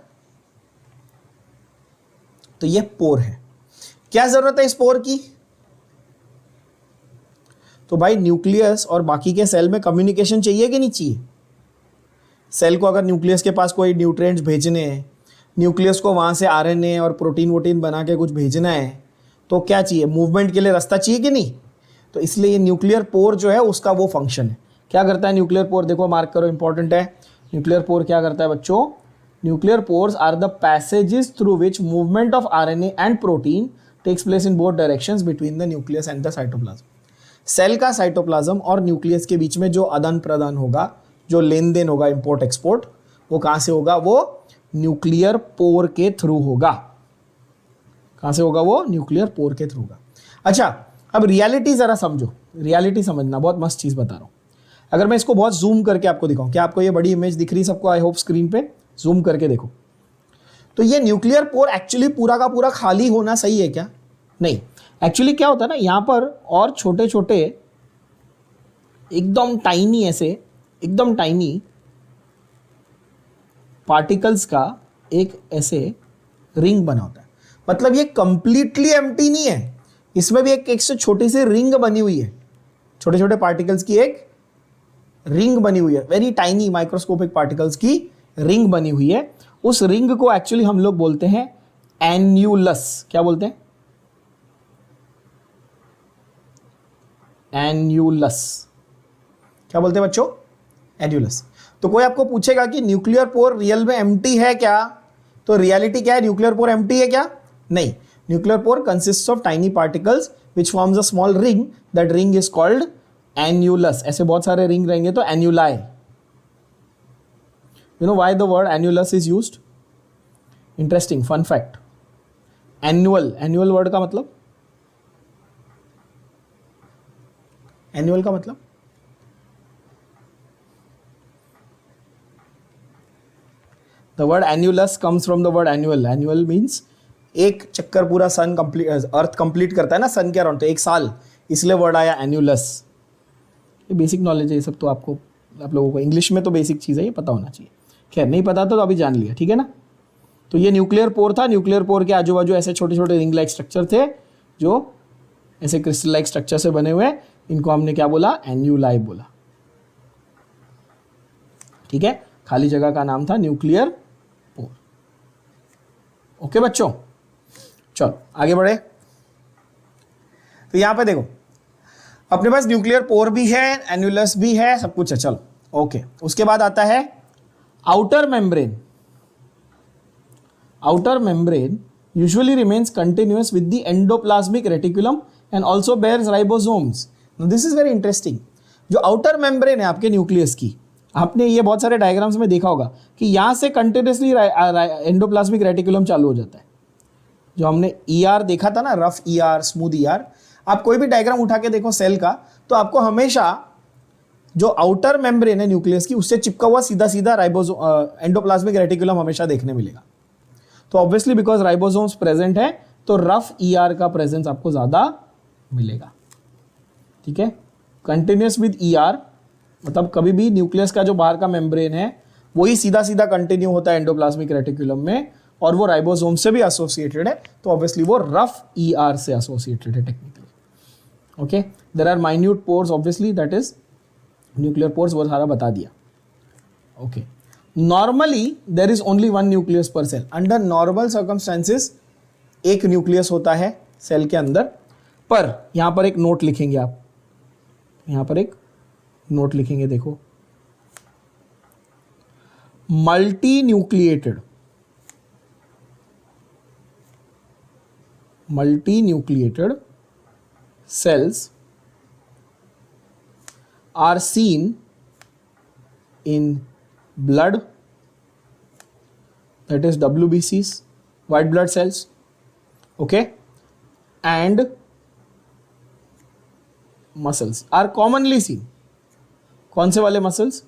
तो ये पोर है। क्या जरूरत है इस पोर की? तो भाई न्यूक्लियस और बाकी के सेल में कम्युनिकेशन चाहिए कि नहीं चाहिए? सेल को अगर न्यूक्लियस के पास कोई न्यूट्रिएंट्स भेजने हैं, न्यूक्लियस को वहां से आरएनए और प्रोटीन वोटीन बना के कुछ भेजना है, तो क्या चाहिए? मूवमेंट के लिए रास्ता चाहिए कि नहीं? तो इसलिए ये न्यूक्लियर पोर जो है उसका वो फंक्शन है। क्या करता है न्यूक्लियर पोर? देखो मार्क करो, इंपॉर्टेंट है। न्यूक्लियर पोर क्या करता है बच्चों? Nuclear pores are the passages through which movement of RNA and protein takes place in both directions between the nucleus and the cytoplasm. Cell का साइटोप्लाज्म और nucleus के बीच में जो आदान प्रदान होगा, जो लेन देन होगा, इंपोर्ट एक्सपोर्ट, वो कहां से होगा? वो न्यूक्लियर पोर के थ्रू होगा। कहां से होगा? वो न्यूक्लियर पोर के थ्रू होगा। अच्छा, अब रियलिटी जरा समझो, रियलिटी समझना, बहुत मस्त चीज बता रहा हूं। अगर मैं इसको बहुत जूम करके आपको दिखाऊं, क्या आपको ये बड़ी इमेज दिख रही है सबको? आई होप स्क्रीन पे जूम करके देखो। तो ये न्यूक्लियर पोर एक्चुअली पूरा का पूरा खाली होना सही है क्या? नहीं। एक्चुअली क्या होता है ना, यहां पर और छोटे छोटे एकदम टाइनी, ऐसे एकदम टाइनी पार्टिकल्स का एक ऐसे रिंग बना होता है। मतलब ये कंप्लीटली एम्प्टी नहीं है, इसमें भी एक से छोटी सी रिंग बनी हुई है, छोटे छोटे पार्टिकल्स की एक रिंग बनी हुई है, वेरी टाइनी माइक्रोस्कोपिक पार्टिकल्स की रिंग बनी हुई है। उस रिंग को एक्चुअली हम लोग बोलते हैं एन्यूलस। क्या बोलते हैं? एन्यूलस। क्या बोलते हैं बच्चों? एन्यूलस। तो कोई आपको पूछेगा कि न्यूक्लियर पोर रियल में एम्प्टी है क्या, तो रियलिटी क्या है? न्यूक्लियर पोर एम्प्टी है क्या? नहीं। Nuclear pore consists of tiny particles which forms a small ring, that ring is called annulus. ऐसे बहुत सारे रिंग रहेंगे तो annuli. You know why the word annulus is used? Interesting fun fact. Annual, annual word का मतलब, annual का मतलब the word annulus comes from the word annual. Annual means एक चक्कर पूरा सन कंप्लीट, अर्थ कंप्लीट करता है ना सन के अराउंड, तो एक साल, इसलिए वर्ड आया एन्यूलस। ये बेसिक नॉलेज है, ये सब तो आपको, आप लोगों को इंग्लिश में तो बेसिक चीज़ है, ये पता होना चाहिए। खैर नहीं पता तो अभी जान लिया, ठीक है ना। तो ये न्यूक्लियर पोर था। न्यूक्लियर पोर के आजू बाजू ऐसे छोटे छोटे रिंग लाइक स्ट्रक्चर थे जो ऐसे क्रिस्टल लाइक स्ट्रक्चर से बने हुए, इनको हमने क्या बोला? एन्यूलाई बोला, ठीक है। खाली जगह का नाम था न्यूक्लियर पोर। ओके बच्चों, चलो आगे बढ़े। तो यहां पे देखो, अपने पास न्यूक्लियर पोर भी है, एन्यूलस भी है, सब कुछ है। चलो ओके, उसके बाद आता है outer membrane. Outer membrane usually remains continuous with the endoplasmic reticulum and also bears ribosomes. Now this is very interesting. जो आउटर मेम्ब्रेन है आपके न्यूक्लियस की, आपने ये बहुत सारे डायग्राम्स में देखा होगा कि यहाँ से कंटिन्यूसली एंडोप्लाज्मिक रेटिकुलम चालू हो जाता है। जो हमने ER देखा था ना, रफ ER, स्मूथ ER, आप कोई भी डायग्राम उठा के देखो सेल का, तो आपको हमेशा जो आउटर मेम्ब्रेन है न्यूक्लियस की, उससे चिपका हुआ सीधा सीधा एंडोप्लाज्मिक रेटिकुलम हमेशा देखने मिलेगा। तो ऑब्वियसली बिकॉज राइबोसोम्स प्रेजेंट है, तो रफ ER का प्रेजेंस आपको ज्यादा मिलेगा, ठीक है। कंटिन्यूस विद ER मतलब कभी भी न्यूक्लियस का जो बाहर का मेम्ब्रेन है वही सीधा सीधा कंटिन्यू होता है एंडोप्लाज्मिक रेटिकुलम में, और वो राइबोसोम से भी एसोसिएटेड है, तो ऑब्वियसली वो रफ ER से एसोसिएटेड है technically. Okay, there are minute pores obviously, that is nuclear pores, वो सारा बता दिया। Okay, normally there is only one nucleus पर सेल। अंडर नॉर्मल सर्कमस्टेंसेस एक न्यूक्लियस होता है सेल के अंदर, पर यहां पर एक नोट लिखेंगे आप, यहां पर एक नोट लिखेंगे, देखो multi nucleated cells are seen in blood, that is WBCs, white blood cells, okay, and muscles are commonly seen. कौन से वाले मसल्स?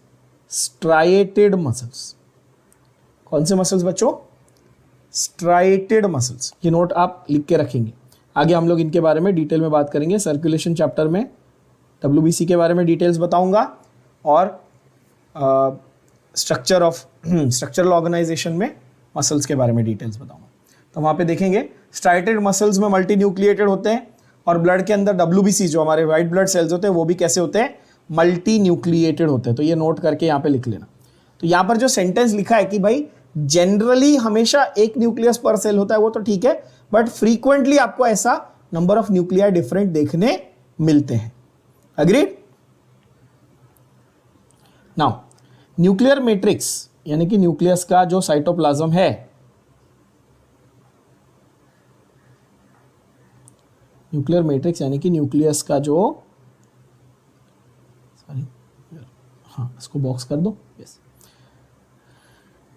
Striated muscles. कौन से मसल्स बच्चों? Striated muscles. ये नोट आप लिख के रखेंगे. आगे हम लोग इनके बारे में डिटेल में बात करेंगे. सर्कुलेशन चैप्टर में WBC के बारे में डिटेल्स बताऊंगा और स्ट्रक्चरल ऑर्गेनाइजेशन में मसल्स के बारे में डिटेल्स बताऊंगा. तो वहाँ पे देखेंगे स्ट्राइएटेड मसल्स में मल्टी न्यूक्लिएटेड होते हैं और ब्लड के अंदर WBC जो हमारे वाइट ब्लड सेल्स होते हैं वो भी कैसे होते हैं? मल्टी न्यूक्लिएटेड होते हैं. तो ये नोट करके यहाँ पे लिख लेना. तो यहाँ पर जो सेंटेंस लिखा है कि भाई जनरली हमेशा एक न्यूक्लियस पर सेल होता है, वो तो ठीक है, बट फ्रीक्वेंटली आपको ऐसा नंबर ऑफ न्यूक्लियाई डिफरेंट देखने मिलते हैं. अग्रीड? नाउ न्यूक्लियर मैट्रिक्स यानी कि न्यूक्लियस का जो साइटोप्लाज्म है, न्यूक्लियर मैट्रिक्स यानी कि न्यूक्लियस का जो, सॉरी हाँ इसको बॉक्स कर दो. यस,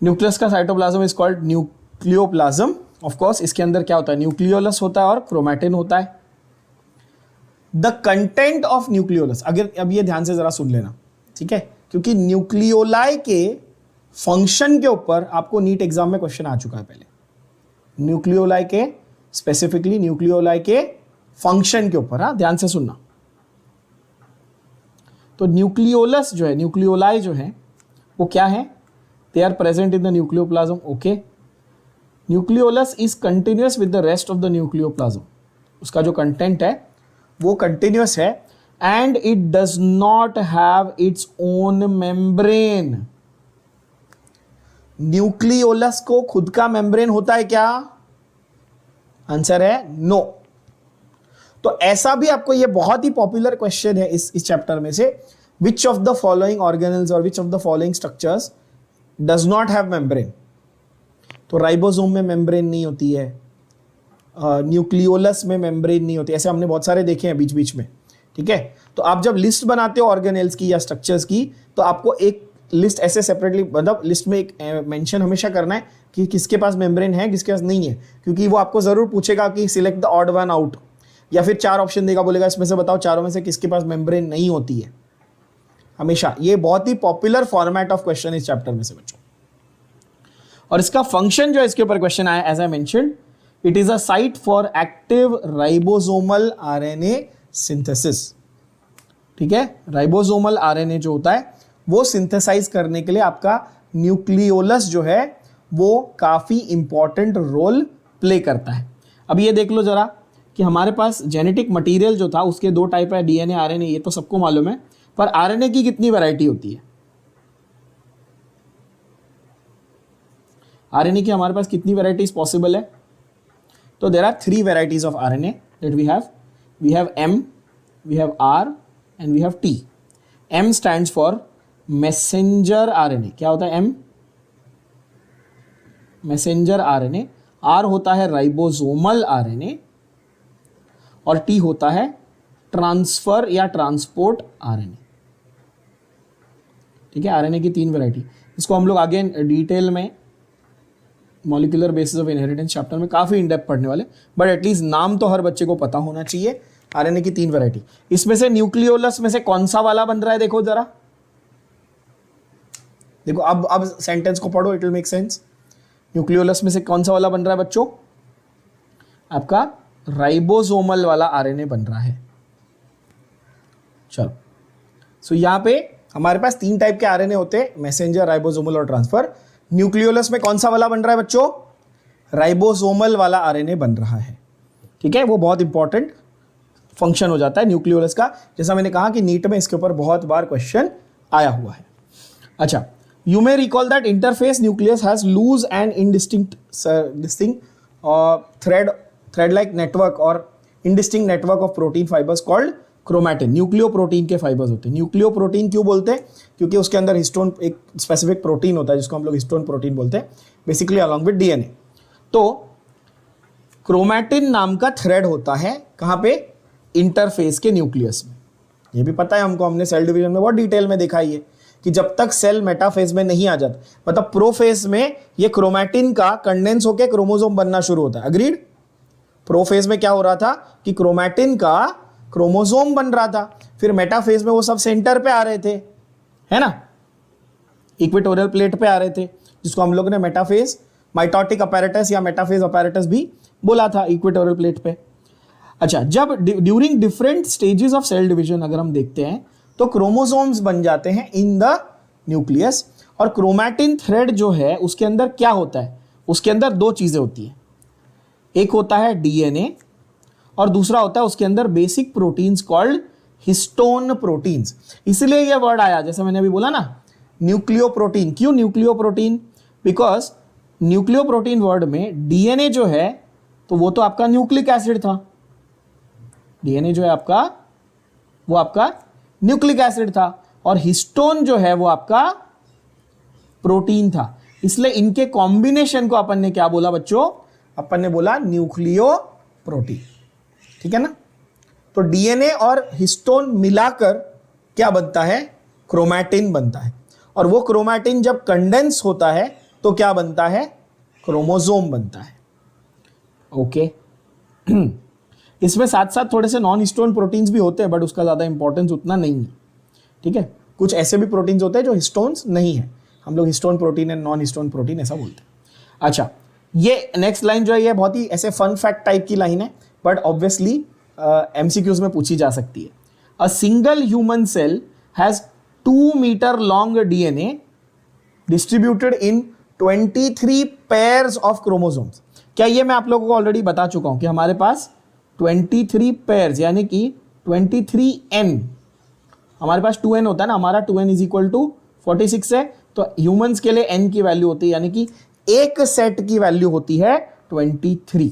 न्यूक्लियस का cytoplasm is called nucleoplasm. Of course इसके अंदर क्या होता है? न्यूक्लियोलस होता है और क्रोमैटिन होता है. द कंटेंट ऑफ न्यूक्लियोलस, अगर अब ये ध्यान से जरा सुन लेना, ठीक है, क्योंकि न्यूक्लियोलाई के फंक्शन के ऊपर आपको नीट एग्जाम में क्वेश्चन आ चुका है पहले. न्यूक्लियोलाई के, स्पेसिफिकली न्यूक्लियोलाई के फंक्शन के ऊपर, हाँ ध्यान से सुनना. तो न्यूक्लियोलस जो है, न्यूक्लियोलाई जो है वो क्या है? They are present in the nucleoplasm. Okay, nucleolus is continuous with the rest of the nucleoplasm. उसका जो कंटेंट है वो कंटिन्यूअस है and it does not have its own membrane. Nucleolus को खुद का मेम्ब्रेन होता है क्या? आंसर है नो. तो ऐसा भी आपको, ये बहुत ही पॉपुलर क्वेश्चन है इस चैप्टर में से, which of the following organelles और which of the following structures does not have membrane. तो राइबोसोम में मेम्ब्रेन नहीं होती है, न्यूक्लियोलस में मेम्ब्रेन नहीं होती, ऐसे हमने बहुत सारे देखे हैं बीच बीच में. ठीक है, तो आप जब लिस्ट बनाते हो ऑर्गेनेल्स की या स्ट्रक्चर्स की, तो आपको एक लिस्ट ऐसे सेपरेटली, मतलब लिस्ट में एक मेंशन हमेशा करना है कि किसके पास मेम्ब्रेन है, किसके पास नहीं है, क्योंकि वो आपको जरूर पूछेगा कि select the odd one out, या फिर 4 ऑप्शन देगा, बोलेगा इसमें से बताओ चारों में से किसके पास मेम्ब्रेन नहीं होती है. हमेशा ये बहुत ही पॉपुलर फॉर्मेट ऑफ क्वेश्चन इस चैप्टर में से बच्चों. और इसका फंक्शन जो इसके ऊपर क्वेश्चन आया, as I mentioned, it is a site for active ribosomal RNA synthesis. ठीक है, राइबोसोमल आरएनए जो होता है वो सिंथेसाइज करने के लिए आपका न्यूक्लियोलस जो है वो काफी इंपॉर्टेंट रोल प्ले करता है. अब ये देख लो जरा कि हमारे पास जेनेटिक मटेरियल जो था उसके 2 टाइप है, डीएनए, आरएनए, ये तो सबको मालूम है, पर आरएनए की कितनी वैरायटी होती है? आरएनए की हमारे पास कितनी वैरायटीज पॉसिबल है? तो there are 3 varieties of RNA that we have M, we have R and we have T. M stands for messenger RNA. क्या होता है एम? Messenger RNA. आर होता है राइबोसोमल आरएनए और टी होता है ट्रांसफर या ट्रांसपोर्ट आरएनए. ठीक है, आरएनए की 3 वैरायटी. इसको हम लोग आगे डिटेल में molecular basis of inheritance chapter में काफी इन डेप्थ पढ़ने वाले, बट एटलीस्ट नाम तो हर बच्चे को पता होना चाहिए. आरएनए की 3 वैरायटी. इसमें से न्यूक्लियोलस में से कौन सा वाला बन रहा है? देखो जरा, देखो अब सेंटेंस को पढ़ो, it will make sense. Nucleolus में से कौन सा वाला बन रहा है बच्चों? आपका राइबोसोमल वाला आरएनए बन रहा है. चलो, सो यहां पे हमारे पास 3 टाइप के आरएनए होते हैं, मैसेंजर, राइबोसोमल और ट्रांसफर. न्यूक्लियोलस में कौन सा वाला बन रहा है बच्चों? राइबोसोमल वाला आरएनए बन रहा है. ठीक है, वो बहुत इंपॉर्टेंट फंक्शन हो जाता है न्यूक्लियोलस का. जैसा मैंने कहा कि नीट में इसके ऊपर बहुत बार क्वेश्चन आया हुआ है. अच्छा, you may recall that interface nucleus has loose and indistinct thread like network or indistinct network of protein fibers called chromatin nucleoprotein के फाइबर्स होते हैं। न्यूक्लियोप्रोटीन क्यों बोलते हैं? क्योंकि उसके अंदर हिस्टोन, एक स्पेसिफिक प्रोटीन होता है जिसको हम लोग हिस्टोन प्रोटीन बोलते हैं, बेसिकली अलॉन्ग विद डीएनए। तो क्रोमैटिन नाम का थ्रेड होता है कहाँ पे? इंटरफेस के न्यूक्लियस में। ये भी पता है हमको, हमने सेल डिवीजन में बहुत डिटेल में देखा ही है कि जब तक सेल मेटाफेज में नहीं आ जाता, मतलब प्रोफेज में ये क्रोमैटिन का कंडेंस होकर क्रोमोसोम बनना शुरू होता है। अग्रीड? प्रोफेज में क्या हो रहा था कि क्रोमैटिन का क्रोमोसोम बन रहा था, फिर मेटाफेज में वो सब सेंटर पे आ रहे थे, है ना, इक्वेटोरियल प्लेट पे आ रहे थे, जिसको हम लोग ने मेटाफेज, माइटोटिक अपैरेटस या मेटाफेज अपैरेटस भी बोला था, इक्वेटोरियल प्लेट पे। अच्छा, जब during different stages of cell division अगर हम देखते हैं तो क्रोमोसोम्स बन जाते हैं इन द न्यूक्लियस। और क्रोमैटिन थ्रेड जो है उसके अंदर क्या होता है? उसके अंदर दो चीजें होती हैं, एक होता है डीएनए और दूसरा होता है उसके अंदर basic proteins called histone proteins. इसलिए यह वर्ड आया, जैसे मैंने अभी बोला ना, न्यूक्लियोप्रोटीन। क्यों न्यूक्लियोप्रोटीन? बिकॉज न्यूक्लियोप्रोटीन वर्ड में डीएनए जो है तो वो तो आपका न्यूक्लिक एसिड था, डीएनए जो है आपका, वो आपका न्यूक्लिक एसिड था, और हिस्टोन जो है वो आपका प्रोटीन था। इसलिए इनके कॉम्बिनेशन को अपन ने क्या बोला बच्चों? अपन ने बोला न्यूक्लियो प्रोटीन। ठीक है ना? तो डीएनए और हिस्टोन मिलाकर क्या बनता है? क्रोमैटिन बनता है। और वो क्रोमैटिन जब कंडेंस होता है तो क्या बनता है? क्रोमोसोम बनता है। ओके। इसमें साथ साथ थोड़े से नॉन हिस्टोन प्रोटीन्स भी होते हैं, बट उसका ज़्यादा इंपॉर्टेंस उतना नहीं है। ठीक है? कुछ ऐसे भी प्रोटीन्स होते हैं जो हिस्टोन्स नहीं है, हम लोग histone protein and non histone protein ऐसा बोलते हैं। अच्छा, ये नेक्स्ट लाइन जो है ये बहुत ही ऐसे फन फैक्ट टाइप की लाइन है, बट ऑब्वियसली एमसीक्यूज में पूछी जा सकती है। A single human cell has 2 metre long DNA distributed in 23 pairs of chromosomes. क्या ये मैं आप लोगों को ऑलरेडी बता चुका हूं कि हमारे पास 23 पेयर्स यानी कि 23n, हमारे पास 2n होता है ना, हमारा 2n इज इक्वल टू 46 है, तो ह्यूमंस के लिए n की वैल्यू होती है, यानी कि एक सेट की वैल्यू होती है 23।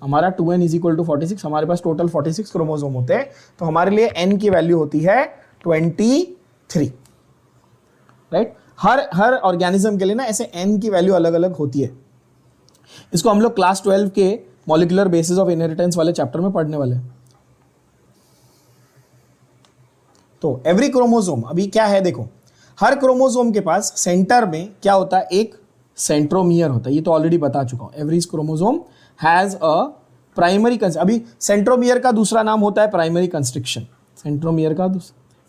हमारा 2n इज इक्वल टू 46, हमारे पास टोटल 46 क्रोमोसोम होते हैं, तो हमारे लिए n की वैल्यू होती है 23। राइट? हर ऑर्गेनिज्म के लिए ना ऐसे n की वैल्यू अलग अलग होती है। इसको हम लोग क्लास 12 के मॉलिक्यूलर बेसिस ऑफ इनहेरिटेंस वाले चैप्टर में पढ़ने वाले हैं। तो एवरी क्रोमोसोम, अभी क्या है देखो, हर क्रोमोसोम के पास सेंटर में क्या होता है? एक सेंट्रोमियर होता है, ये तो ऑलरेडी बता चुका हूं। Every chromosome has a primary, अभी सेंट्रोमियर का दूसरा नाम होता है प्राइमरी कंस्ट्रिक्शन। सेंट्रोमियर का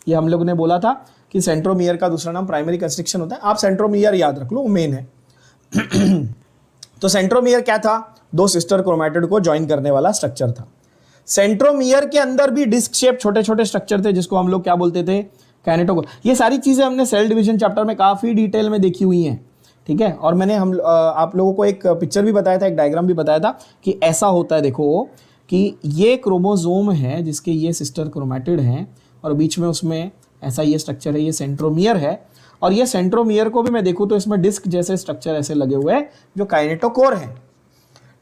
ये हम लोग ने बोला था कि सेंट्रोमियर का दूसरा नाम प्राइमरी कंस्ट्रिक्शन होता है। आप सेंट्रोमियर याद रख लो, वो मेन है। तो सेंट्रोमियर क्या था? 2 सिस्टर क्रोमैटिड को ज्वाइन करने वाला स्ट्रक्चर था। सेंट्रोमियर के अंदर भी डिस्क शेप छोटे छोटे स्ट्रक्चर थे, जिसको हम लोग क्या बोलते थे? काइनेटोकोर। ये सारी चीजें हमने सेल डिवीजन चैप्टर में काफी डिटेल में देखी हुई हैं। ठीक है? और मैंने आप लोगों को एक पिक्चर भी बताया था, एक डायग्राम भी बताया था कि ऐसा होता है, देखो कि ये क्रोमोसोम है जिसके ये सिस्टर क्रोमैटिड हैं, और बीच में उसमें ऐसा ये स्ट्रक्चर है, ये सेंट्रोमियर है। और ये सेंट्रोमियर को भी मैं देखूं तो इसमें डिस्क जैसे स्ट्रक्चर ऐसे लगे हुए हैं जो काइनेटोकोर है।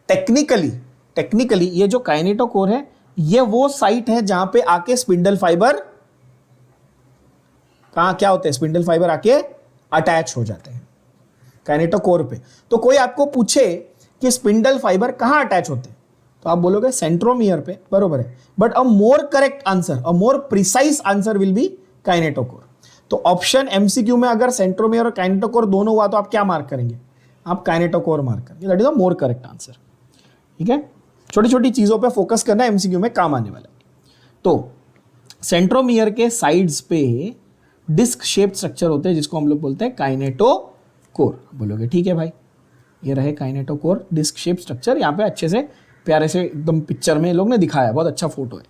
टेक्निकली ये जो काइनेटोकोर है ये वो साइट है जहां पे आके स्पिंडल फाइबर, कहां क्या होते हैं? स्पिंडल फाइबर आके अटैच हो जाते हैं काइनेटोकोर पे। तो कोई आपको पूछे कि स्पिंडल फाइबर कहां अटैच होते हैं, तो आप बोलोगे सेंट्रोमियर पे, बरोबर है। But a more correct answer, a more precise answer will be kinetochore. तो ऑप्शन एमसीक्यू में अगर सेंट्रोमियर और काइनेटोकोर दोनों हुआ तो आप क्या मार्क करेंगे? आप काइनेटोकोर मार्क करेंगे। That is a more correct answer. ठीक है? छोटी छोटी चीजों पे फोकस करना एमसीक्यू में काम आने वाला है। तो सेंट्रोमियर के साइड्स पे डिस्क शेप्ड स्ट्रक्चर होते हैं जिसको हम लोग बोलते हैं काइनेटोकोर। बोलोगे ठीक है भाई, ये रहे काइनेटोकोर डिस्क शेप्ड स्ट्रक्चर। यहाँ पे अच्छे से प्यारे से एकदम पिक्चर में लोग ने दिखाया, बहुत अच्छा फोटो है।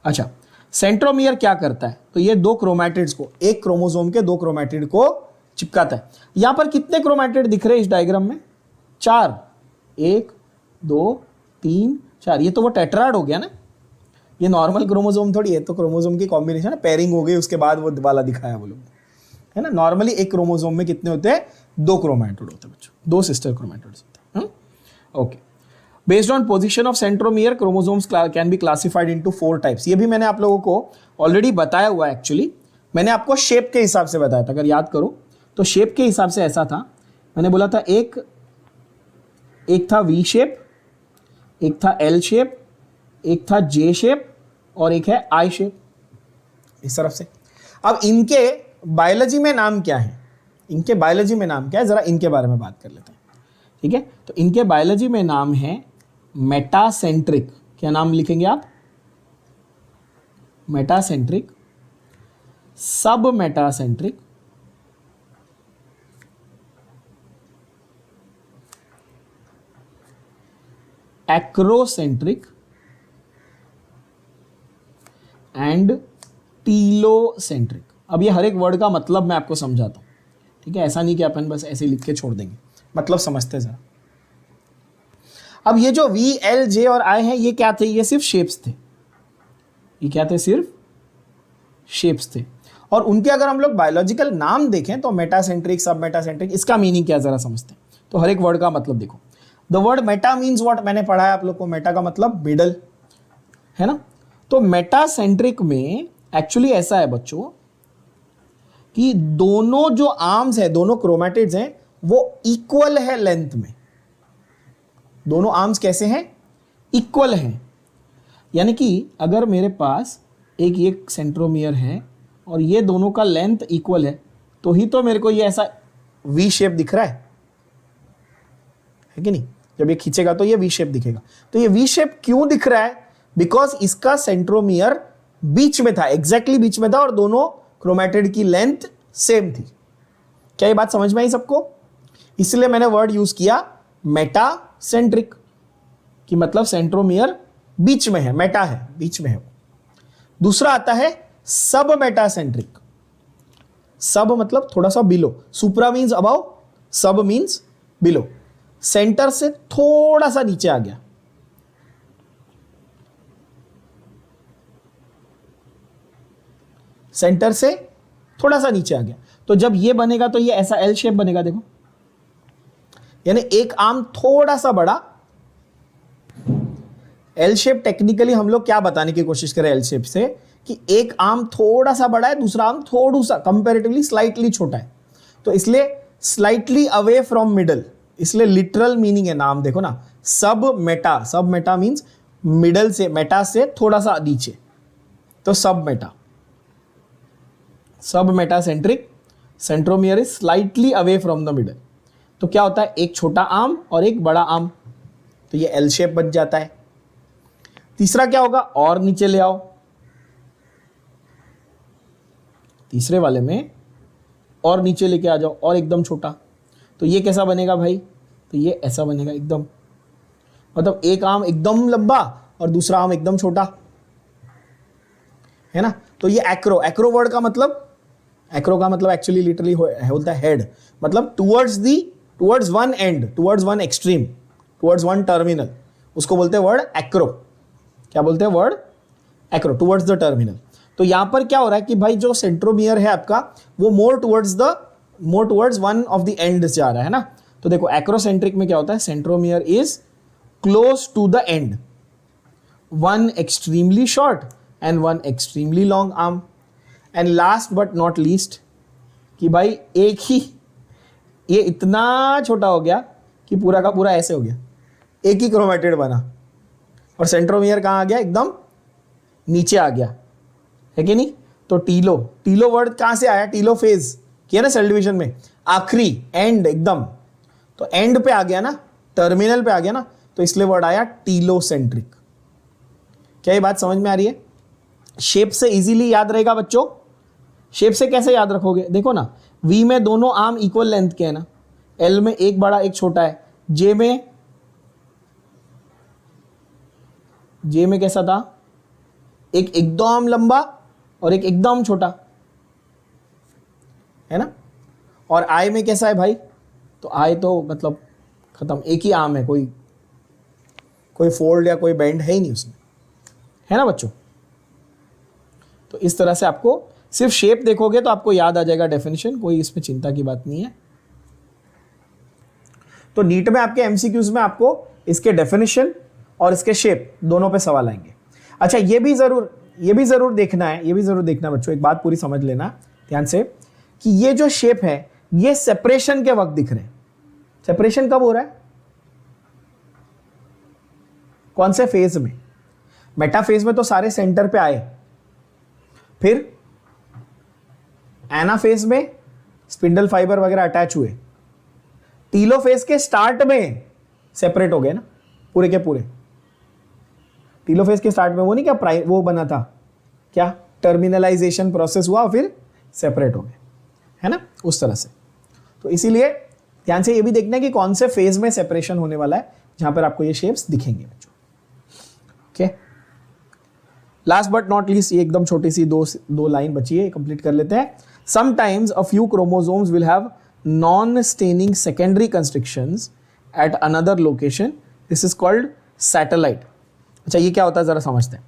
अच्छा, सेंट्रोमियर क्या करता है? तो ये 2 क्रोमैटिड्स को, एक क्रोमोसोम के 2 क्रोमैटिड को चिपकाता है। यहां पर कितने क्रोमैटिड दिख रहे हैं इस डायग्राम में? 4। 1 2 3 4। ये तो वो टेट्राड हो गया ना, ये नॉर्मल क्रोमोसोम थोड़ी है, तो क्रोमोसोम की कॉम्बिनेशन है, पेयरिंग हो गई, उसके बाद वो वाला दिखाया वो लोग, है ना। नॉर्मली एक क्रोमोसोम में कितने होते हैं? 2 क्रोमैटिड होते हैं बच्चों, 2 सिस्टर क्रोमैटिड्स होते हैं। Okay, based on position of centromere chromosomes can be classified into 4 types. ये भी मैंने आप लोगों को ऑलरेडी बताया हुआ है। एक्चुअली मैंने आपको शेप के हिसाब से बताया था, अगर याद करो तो शेप के हिसाब से ऐसा था। मैंने बोला था एक था वी शेप, एक था एल शेप, एक था जे शेप और एक है आई शेप, इस तरफ से। अब इनके बायोलॉजी में नाम क्या है, इनके बायोलॉजी में नाम क्या है, जरा इनके बारे में बात कर लेते हैं। ठीक है, तो इनके बायोलॉजी में नाम है मेटासेंट्रिक। क्या नाम लिखेंगे आप? मेटासेंट्रिक, सब मेटासेंट्रिक, एक्रोसेंट्रिक एंड टीलोसेंट्रिक। अब ये हर एक वर्ड का मतलब मैं आपको समझाता हूं। ठीक है, ऐसा नहीं कि अपन बस ऐसे लिख के छोड़ देंगे, मतलब समझते जरा। अब ये जो वी एल जे और आई है, ये क्या थे? ये सिर्फ शेप्स थे। ये क्या थे? सिर्फ शेप्स थे। और उनके अगर हम लोग बायोलॉजिकल नाम देखें तो मेटासेंट्रिक, सब मेटासेंट्रिक, इसका मीनिंग क्या जरा समझते हैं। तो हर एक वर्ड का मतलब देखो। The word Meta means what, मैंने पढ़ा है आप लोग को। मेटा का मतलब मिडल है ना। तो मेटासेंट्रिक में एक्चुअली ऐसा है बच्चों कि दोनों जो आर्म्स है, दोनों क्रोमैटिड्स हैं, वो इक्वल है लेंथ में। दोनों आर्म्स कैसे हैं? इक्वल हैं। यानी कि अगर मेरे पास एक ये सेंट्रोमियर है और ये दोनों का लेंथ इक्वल है, तो ही तो मेरे को ये ऐसा वी शेप दिख रहा है कि नहीं? जब ये खींचेगा तो ये वी शेप दिखेगा। तो ये वी शेप क्यों दिख रहा है? बिकॉज इसका सेंट्रोमियर बीच में था, एग्जैक्टली बीच में था, और दोनों क्रोमैटिड की लेंथ सेम थी। क्या ये बात समझ में आई सबको? इसलिए मैंने वर्ड यूज किया मेटासेंट्रिक, कि मतलब सेंट्रोमियर बीच में है, मेटा है, बीच में है। दूसरा आता है सब मेटासेंट्रिक। सब मतलब थोड़ा सा बिलो, सुप्रा मीन्स अबाउ, सब मीन्स बिलो। सेंटर से थोड़ा सा नीचे आ गया। सेंटर से थोड़ा सा नीचे आ गया। तो जब ये बनेगा तो ये ऐसा एल शेप बनेगा। देखो, यानी एक आर्म थोड़ा सा बड़ा। एल शेप टेक्निकली हम लोग क्या बताने की कोशिश करें एल शेप से, कि एक आर्म थोड़ा सा बड़ा है, दूसरा आर्म थोड़ा सा कंपैरेटिवली स्लाइटली छोटा है। तो इसलिए स्लाइटली अवे फ्रॉम मिडल, इसलिए लिटरल मीनिंग है नाम देखो ना, सब मेटा। सब मेटा मीन्स मिडल से, मेटा से थोड़ा सा नीचे, तो सब मेटा। सब metacentric, centromere is slightly away from the middle. तो क्या होता है? एक छोटा आर्म और एक बड़ा आर्म, तो ये एल शेप बन जाता है। तीसरा क्या होगा? और नीचे ले आओ, तीसरे वाले में और नीचे लेके आ जाओ, और एकदम छोटा। तो ये कैसा बनेगा भाई? तो ये ऐसा बनेगा एकदम, मतलब एक आर्म एकदम लंबा और दूसरा आर्म एकदम छोटा, है ना। तो ये एक्रो, एक्रो वर्ड का मतलब, एक्रो का मतलब एक्चुअली लिटरली होता है हेड, मतलब towards one and, towards one extreme, towards one terminal, उसको बोलते हैं वर्ड एक्रो। क्या बोलते हैं? Word Acro, towards the terminal. तो यहां पर क्या हो रहा है कि भाई जो सेंट्रोमियर है आपका, वो more towards one of the end जा रहा है ना। तो देखो एक्रोसेंट्रिक में क्या होता है? Centromere is close to the end, one extremely short and one extremely long arm. And last but not least, कि भाई एक ही, ये इतना छोटा हो गया कि पूरा का पूरा ऐसे हो गया, एक ही क्रोमैटिड बना, और सेंट्रोमियर कहाँ आ गया? एकदम नीचे आ गया, है कि नहीं। तो टीलो वर्ड कहाँ से आया? टीलो फेज किया ना सेल डिवीजन में, आखिरी, एंड, एकदम। तो एंड पे आ गया ना, टर्मिनल पे आ गया ना, तो इसलिए वर्ड आया टीलोसेंट्रिक। क्या ये बात समझ में आ रही है? शेप से इजीली याद रहेगा बच्चों। शेप से कैसे याद रखोगे? देखो ना, वी में दोनों आर्म इक्वल लेंथ के है ना, एल में एक बड़ा एक छोटा है, जे में कैसा था? एक एकदम लंबा और एक एकदम छोटा, है ना। और आई में कैसा है भाई? तो आई तो मतलब खत्म, एक ही आर्म है, कोई फोल्ड या कोई बेंड है ही नहीं उसमें, है ना बच्चों। तो इस तरह से आपको सिर्फ शेप देखोगे तो आपको याद आ जाएगा डेफिनेशन, कोई इसमें चिंता की बात नहीं है। तो नीट में आपके एमसीक्यूज में आपको इसके डेफिनेशन और इसके शेप दोनों पे सवाल आएंगे। अच्छा, ये भी जरूर देखना है बच्चों, एक बात पूरी समझ लेना ध्यान से कि ये जो शेप है ये सेपरेशन के वक्त दिख रहे हैं। सेपरेशन कब हो रहा है? कौन से फेज में? मेटा फेज में तो सारे सेंटर पे आए, फिर एनाफेज में स्पिंडल फाइबर वगैरह अटैच हुए, टीलोफेज के स्टार्ट में सेपरेट हो गए ना पूरे के पूरे। टीलोफेज के स्टार्ट में वो नहीं क्या वो बना था, क्या टर्मिनलाइजेशन प्रोसेस हुआ, फिर सेपरेट हो गए, है ना, उस तरह से। तो इसीलिए ध्यान से ये भी देखना है कि कौन से फेज में सेपरेशन होने वाला है, जहां पर आपको ये शेप्स दिखेंगे बच्चों। Okay, last but not least, ये एकदम छोटी सी दो लाइन बची है, कंप्लीट कर लेते हैं। Sometimes a few chromosomes will have non staining secondary constrictions at another location, this is called satellite. अच्छा, ये क्या होता है जरा समझते हैं।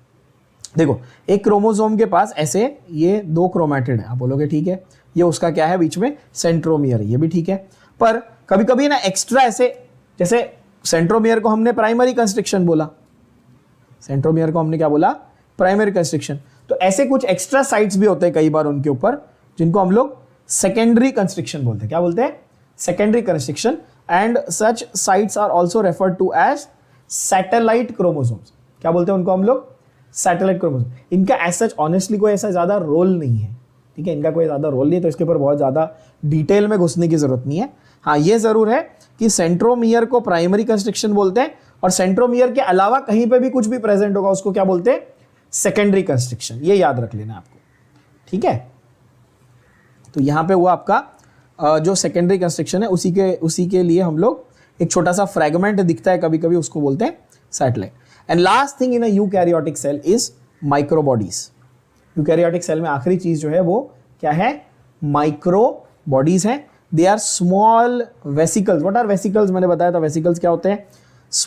देखो, एक क्रोमोसोम के पास ऐसे ये 2 क्रोमैटिड है, आप बोलोगे ठीक है, ये उसका क्या है बीच में, सेंट्रोमियर, ये भी ठीक है। पर कभी कभी ना एक्स्ट्रा ऐसे, जैसे सेंट्रोमियर को हमने प्राइमरी कंस्ट्रिक्शन बोला, सेंट्रोमियर को हमने क्या बोला, प्राइमरी कंस्ट्रिक्शन। तो ऐसे कुछ एक्स्ट्रा साइट्स भी होते हैं कई बार उनके ऊपर, जिनको हम लोग सेकेंडरी कंस्ट्रिक्शन बोलते हैं। क्या बोलते हैं? Secondary constriction. And such sites are also referred to as satellite chromosomes. क्या बोलते हैं उनको हम लोग? Satellite chromosome. इनका एज सच ऑनेस्टली कोई ऐसा ज्यादा रोल नहीं है, ठीक है, इनका कोई ज्यादा रोल नहीं है, तो इसके ऊपर बहुत ज्यादा डिटेल में घुसने की जरूरत नहीं है। हाँ, ये जरूर है कि सेंट्रोमियर को प्राइमरी कंस्ट्रिक्शन बोलते हैं, और सेंट्रोमियर के अलावा कहीं पे भी कुछ भी प्रेजेंट होगा उसको क्या बोलते हैं? Secondary constriction. ये याद रख लेना आपको, ठीक है। तो यहां पे हुआ आपका जो सेकेंडरी कंस्ट्रिक्शन है, उसी के लिए हम लोग एक छोटा सा फ्रेगमेंट दिखता है कभी कभी, उसको बोलते हैं satellite. And last thing in a eukaryotic cell is microbodies. Eukaryotic cell में आखिरी चीज जो है वो क्या है? माइक्रोबॉडीज है। They are small vesicles. What are vesicles? मैंने बताया था वेसिकल्स क्या होते हैं,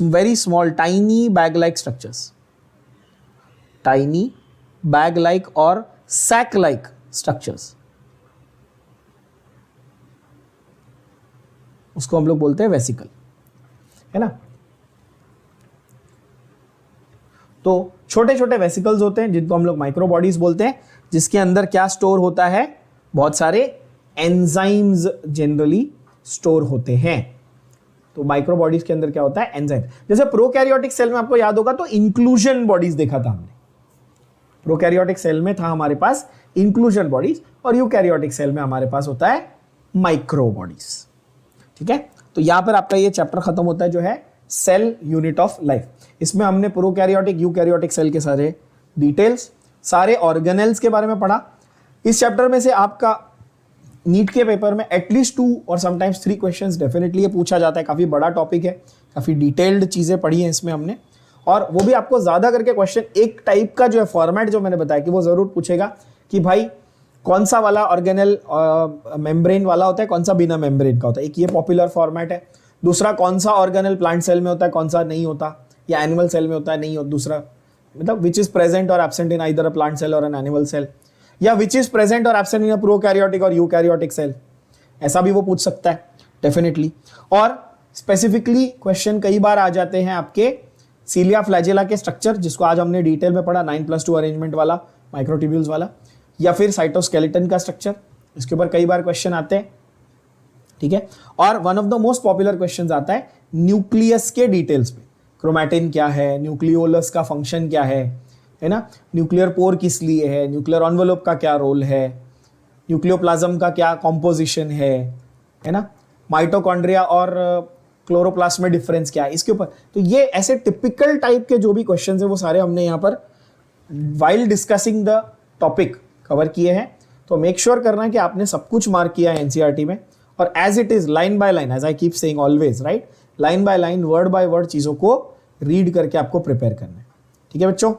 very small tiny bag like structures, tiny bag like और सैक लाइक स्ट्रक्चर्स, उसको हम लोग बोलते हैं वेसिकल, है ना। तो छोटे छोटे वेसिकल्स होते हैं जिनको हम लोग माइक्रोबॉडीज बोलते हैं, जिसके अंदर क्या स्टोर होता है? बहुत सारे एंजाइम्स जनरली स्टोर होते हैं। तो माइक्रोबॉडीज के अंदर क्या होता है? एंजाइम। जैसे प्रोकैरियोटिक सेल में आपको याद होगा तो इंक्लूजन बॉडीज देखा था हमने। प्रोकैरियोटिक सेल में था हमारे पास इंक्लूजन बॉडीज, और यूकैरियोटिक सेल में हमारे पास होता है माइक्रोबॉडीज, ठीक है। तो यहां पर आपका ये चैप्टर खत्म होता है जो है सेल यूनिट ऑफ लाइफ। इसमें हमने प्रोकैरियोटिक यूकैरियोटिक सेल के सारे डिटेल्स, सारे ऑर्गेनेल्स के बारे में पढ़ा। इस चैप्टर में से आपका नीट के पेपर में एटलीस्ट 2 और समटाइम्स 3 क्वेश्चंस डेफिनेटली ये पूछा जाता है। काफी बड़ा टॉपिक है, काफी डिटेल्ड चीजें पढ़ी हैं इसमें हमने, और वो भी आपको ज्यादा करके क्वेश्चन एक टाइप का जो है फॉर्मेट जो मैंने बताया कि वो जरूर पूछेगा कि भाई कौन सा वाला ऑर्गेनेल मेम्ब्रेन वाला होता है, कौन सा बिना मेम्ब्रेन का होता है। एक ये पॉपुलर फॉर्मेट है। दूसरा, कौन सा ऑर्गेनेल प्लांट सेल में होता है, कौन सा नहीं होता, या एनिमल सेल में होता है, नहीं होता। दूसरा मतलब विच इज प्रेजेंट और absent in either a plant cell और एन एनिमल सेल, या विच इज प्रेजेंट और एब्सेंट इन अ प्रोकैरियोटिक और यूकैरियोटिक सेल, ऐसा भी वो पूछ सकता है डेफिनेटली। और स्पेसिफिकली क्वेश्चन कई बार आ जाते हैं आपके सीलिया फ्लैजेला के स्ट्रक्चर, जिसको आज हमने डिटेल में पढ़ा, 9+2 अरेंजमेंट वाला, माइक्रोट्यूब्यूल्स वाला, या फिर साइटोस्केलेटन का स्ट्रक्चर, इसके ऊपर कई बार क्वेश्चन आते हैं, ठीक है। और one of the most popular question आता है न्यूक्लियस के डिटेल्स पे, क्रोमैटिन क्या है, न्यूक्लियोलस का फंक्शन क्या है ना, न्यूक्लियर पोर किस लिए है, न्यूक्लियर एनवेलप का क्या रोल है, न्यूक्लियोप्लाज्म का क्या कॉम्पोजिशन है ना, माइटोकॉन्ड्रिया और क्लोरोप्लास्ट में डिफरेंस क्या है, इसके ऊपर। तो ये ऐसे टिपिकल टाइप के जो भी क्वेश्चन है वो सारे हमने यहाँ पर while discussing the topic cover किए हैं। तो मेक श्योर करना है कि आपने सब कुछ मार्क किया है एनसीईआरटी में, और as it is line by line, as I keep saying always, right, line by line, word by word चीजों को रीड करके आपको प्रिपेयर करना है, ठीक है बच्चों।